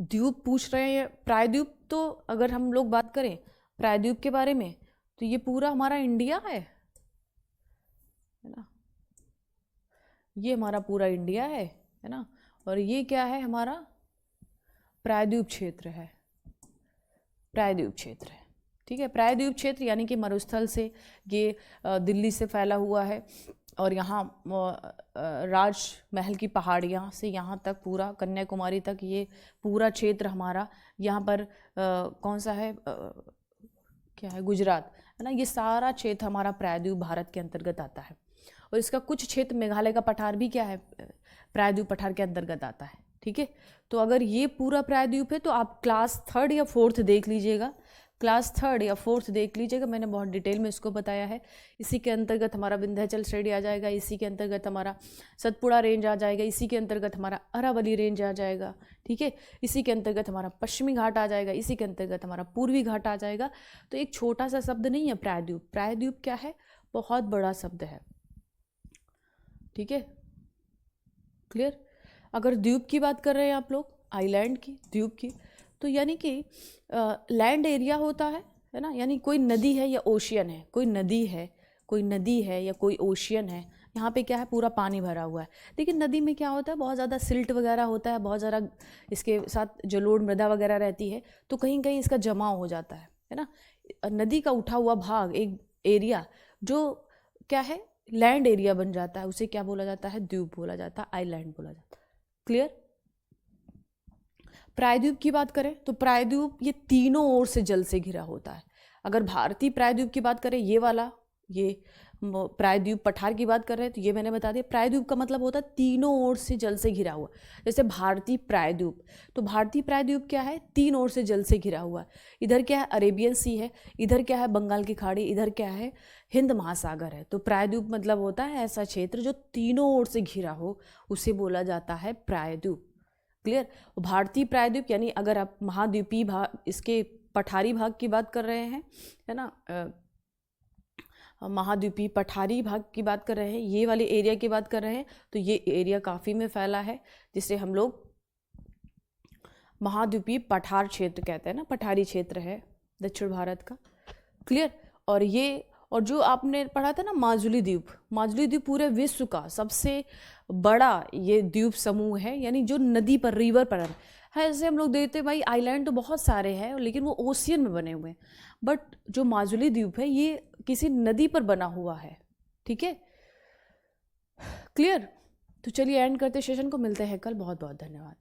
Speaker 1: द्वीप पूछ रहे हैं, प्रायद्वीप, तो अगर हम लोग बात करें प्रायद्वीप के बारे में तो ये पूरा हमारा इंडिया है ना, ये हमारा पूरा इंडिया है ना। और ये क्या है, हमारा प्रायद्वीप क्षेत्र है, प्रायद्वीप क्षेत्र है, ठीक है। प्रायद्वीप क्षेत्र यानी कि मरुस्थल से ये दिल्ली से फैला हुआ है, और यहाँ राजमहल की पहाड़ियाँ से यहाँ तक पूरा कन्याकुमारी तक ये पूरा क्षेत्र हमारा, यहाँ पर कौन सा है, क्या है, गुजरात है ना, ये सारा क्षेत्र हमारा प्रायद्वीप भारत के अंतर्गत आता है। और इसका कुछ क्षेत्र मेघालय का पठार भी क्या है, प्रायद्वीप पठार के अंतर्गत आता है, ठीक है। तो अगर ये पूरा प्रायद्वीप है तो आप क्लास 3rd या 4th देख लीजिएगा, क्लास 3rd या 4th देख लीजिएगा, मैंने बहुत डिटेल में इसको बताया है। इसी के अंतर्गत हमारा विंध्याचल श्रेणी आ जाएगा, इसी के अंतर्गत हमारा सतपुड़ा रेंज आ जाएगा, इसी के अंतर्गत हमारा अरावली रेंज आ जाएगा, ठीक है। इसी के अंतर्गत हमारा पश्चिमी घाट आ जाएगा, इसी के अंतर्गत हमारा पूर्वी घाट आ जाएगा। तो एक छोटा सा शब्द नहीं है प्रायद्वीप, प्रायद्वीप क्या है, बहुत बड़ा शब्द है, ठीक है, क्लियर। अगर द्वीप की बात कर रहे हैं आप लोग, आइलैंड की, द्वीप की, तो यानी कि लैंड एरिया होता है ना, यानी कोई नदी है या ओशियन है, कोई नदी है, कोई नदी है या कोई ओशियन है, यहाँ पे क्या है, पूरा पानी भरा हुआ है। लेकिन नदी में क्या होता है, बहुत ज़्यादा सिल्ट वगैरह होता है, बहुत ज़्यादा इसके साथ जलोढ़ मृदा वगैरह रहती है, तो कहीं कहीं इसका जमाव हो जाता है ना। नदी का उठा हुआ भाग, एक एरिया जो क्या है, लैंड एरिया बन जाता है, उसे क्या बोला जाता है, द्वीप बोला जाता है, आइलैंड बोला जाता है, क्लियर। प्रायद्वीप की बात करें तो प्रायद्वीप ये तीनों ओर से जल से घिरा होता है। अगर भारतीय प्रायद्वीप की बात करें, ये वाला, ये प्रायद्वीप पठार की बात कर रहे हैं, तो ये मैंने बता दिया, प्रायद्वीप का मतलब होता है तीनों ओर से जल से घिरा हुआ। जैसे भारतीय प्रायद्वीप, तो भारतीय प्रायद्वीप क्या है, 3 ओर से जल से घिरा हुआ। इधर क्या है, अरेबियन सी है, इधर क्या है, बंगाल की खाड़ी, इधर क्या है, हिंद महासागर है। तो प्रायद्वीप मतलब होता है ऐसा क्षेत्र जो तीनों ओर से घिरा हो, उसे बोला जाता है प्रायद्वीप, क्लियर। भारतीय प्रायद्वीप यानी अगर आप महाद्वीपीय भाग, इसके पठारी भाग की बात कर रहे हैं, है ना, महाद्वीपीय पठारी भाग की बात कर रहे हैं, ये वाले एरिया की बात कर रहे हैं, तो ये एरिया काफ़ी में फैला है, जिसे हम लोग महाद्वीपीय पठार क्षेत्र कहते हैं ना, पठारी क्षेत्र है दक्षिण भारत का, क्लियर। और जो आपने पढ़ा था ना माजुली द्वीप, माजुली द्वीप पूरे विश्व का सबसे बड़ा ये द्वीप समूह है, यानी जो नदी पर, रिवर पर है। ऐसे हम लोग देखते हैं भाई आइलैंड तो बहुत सारे हैं, लेकिन वो ओशियन में बने हुए हैं, बट जो माजुली द्वीप है ये किसी नदी पर बना हुआ है, ठीक है, क्लियर। तो चलिए एंड करते सेशन को, मिलते हैं कल, बहुत बहुत धन्यवाद।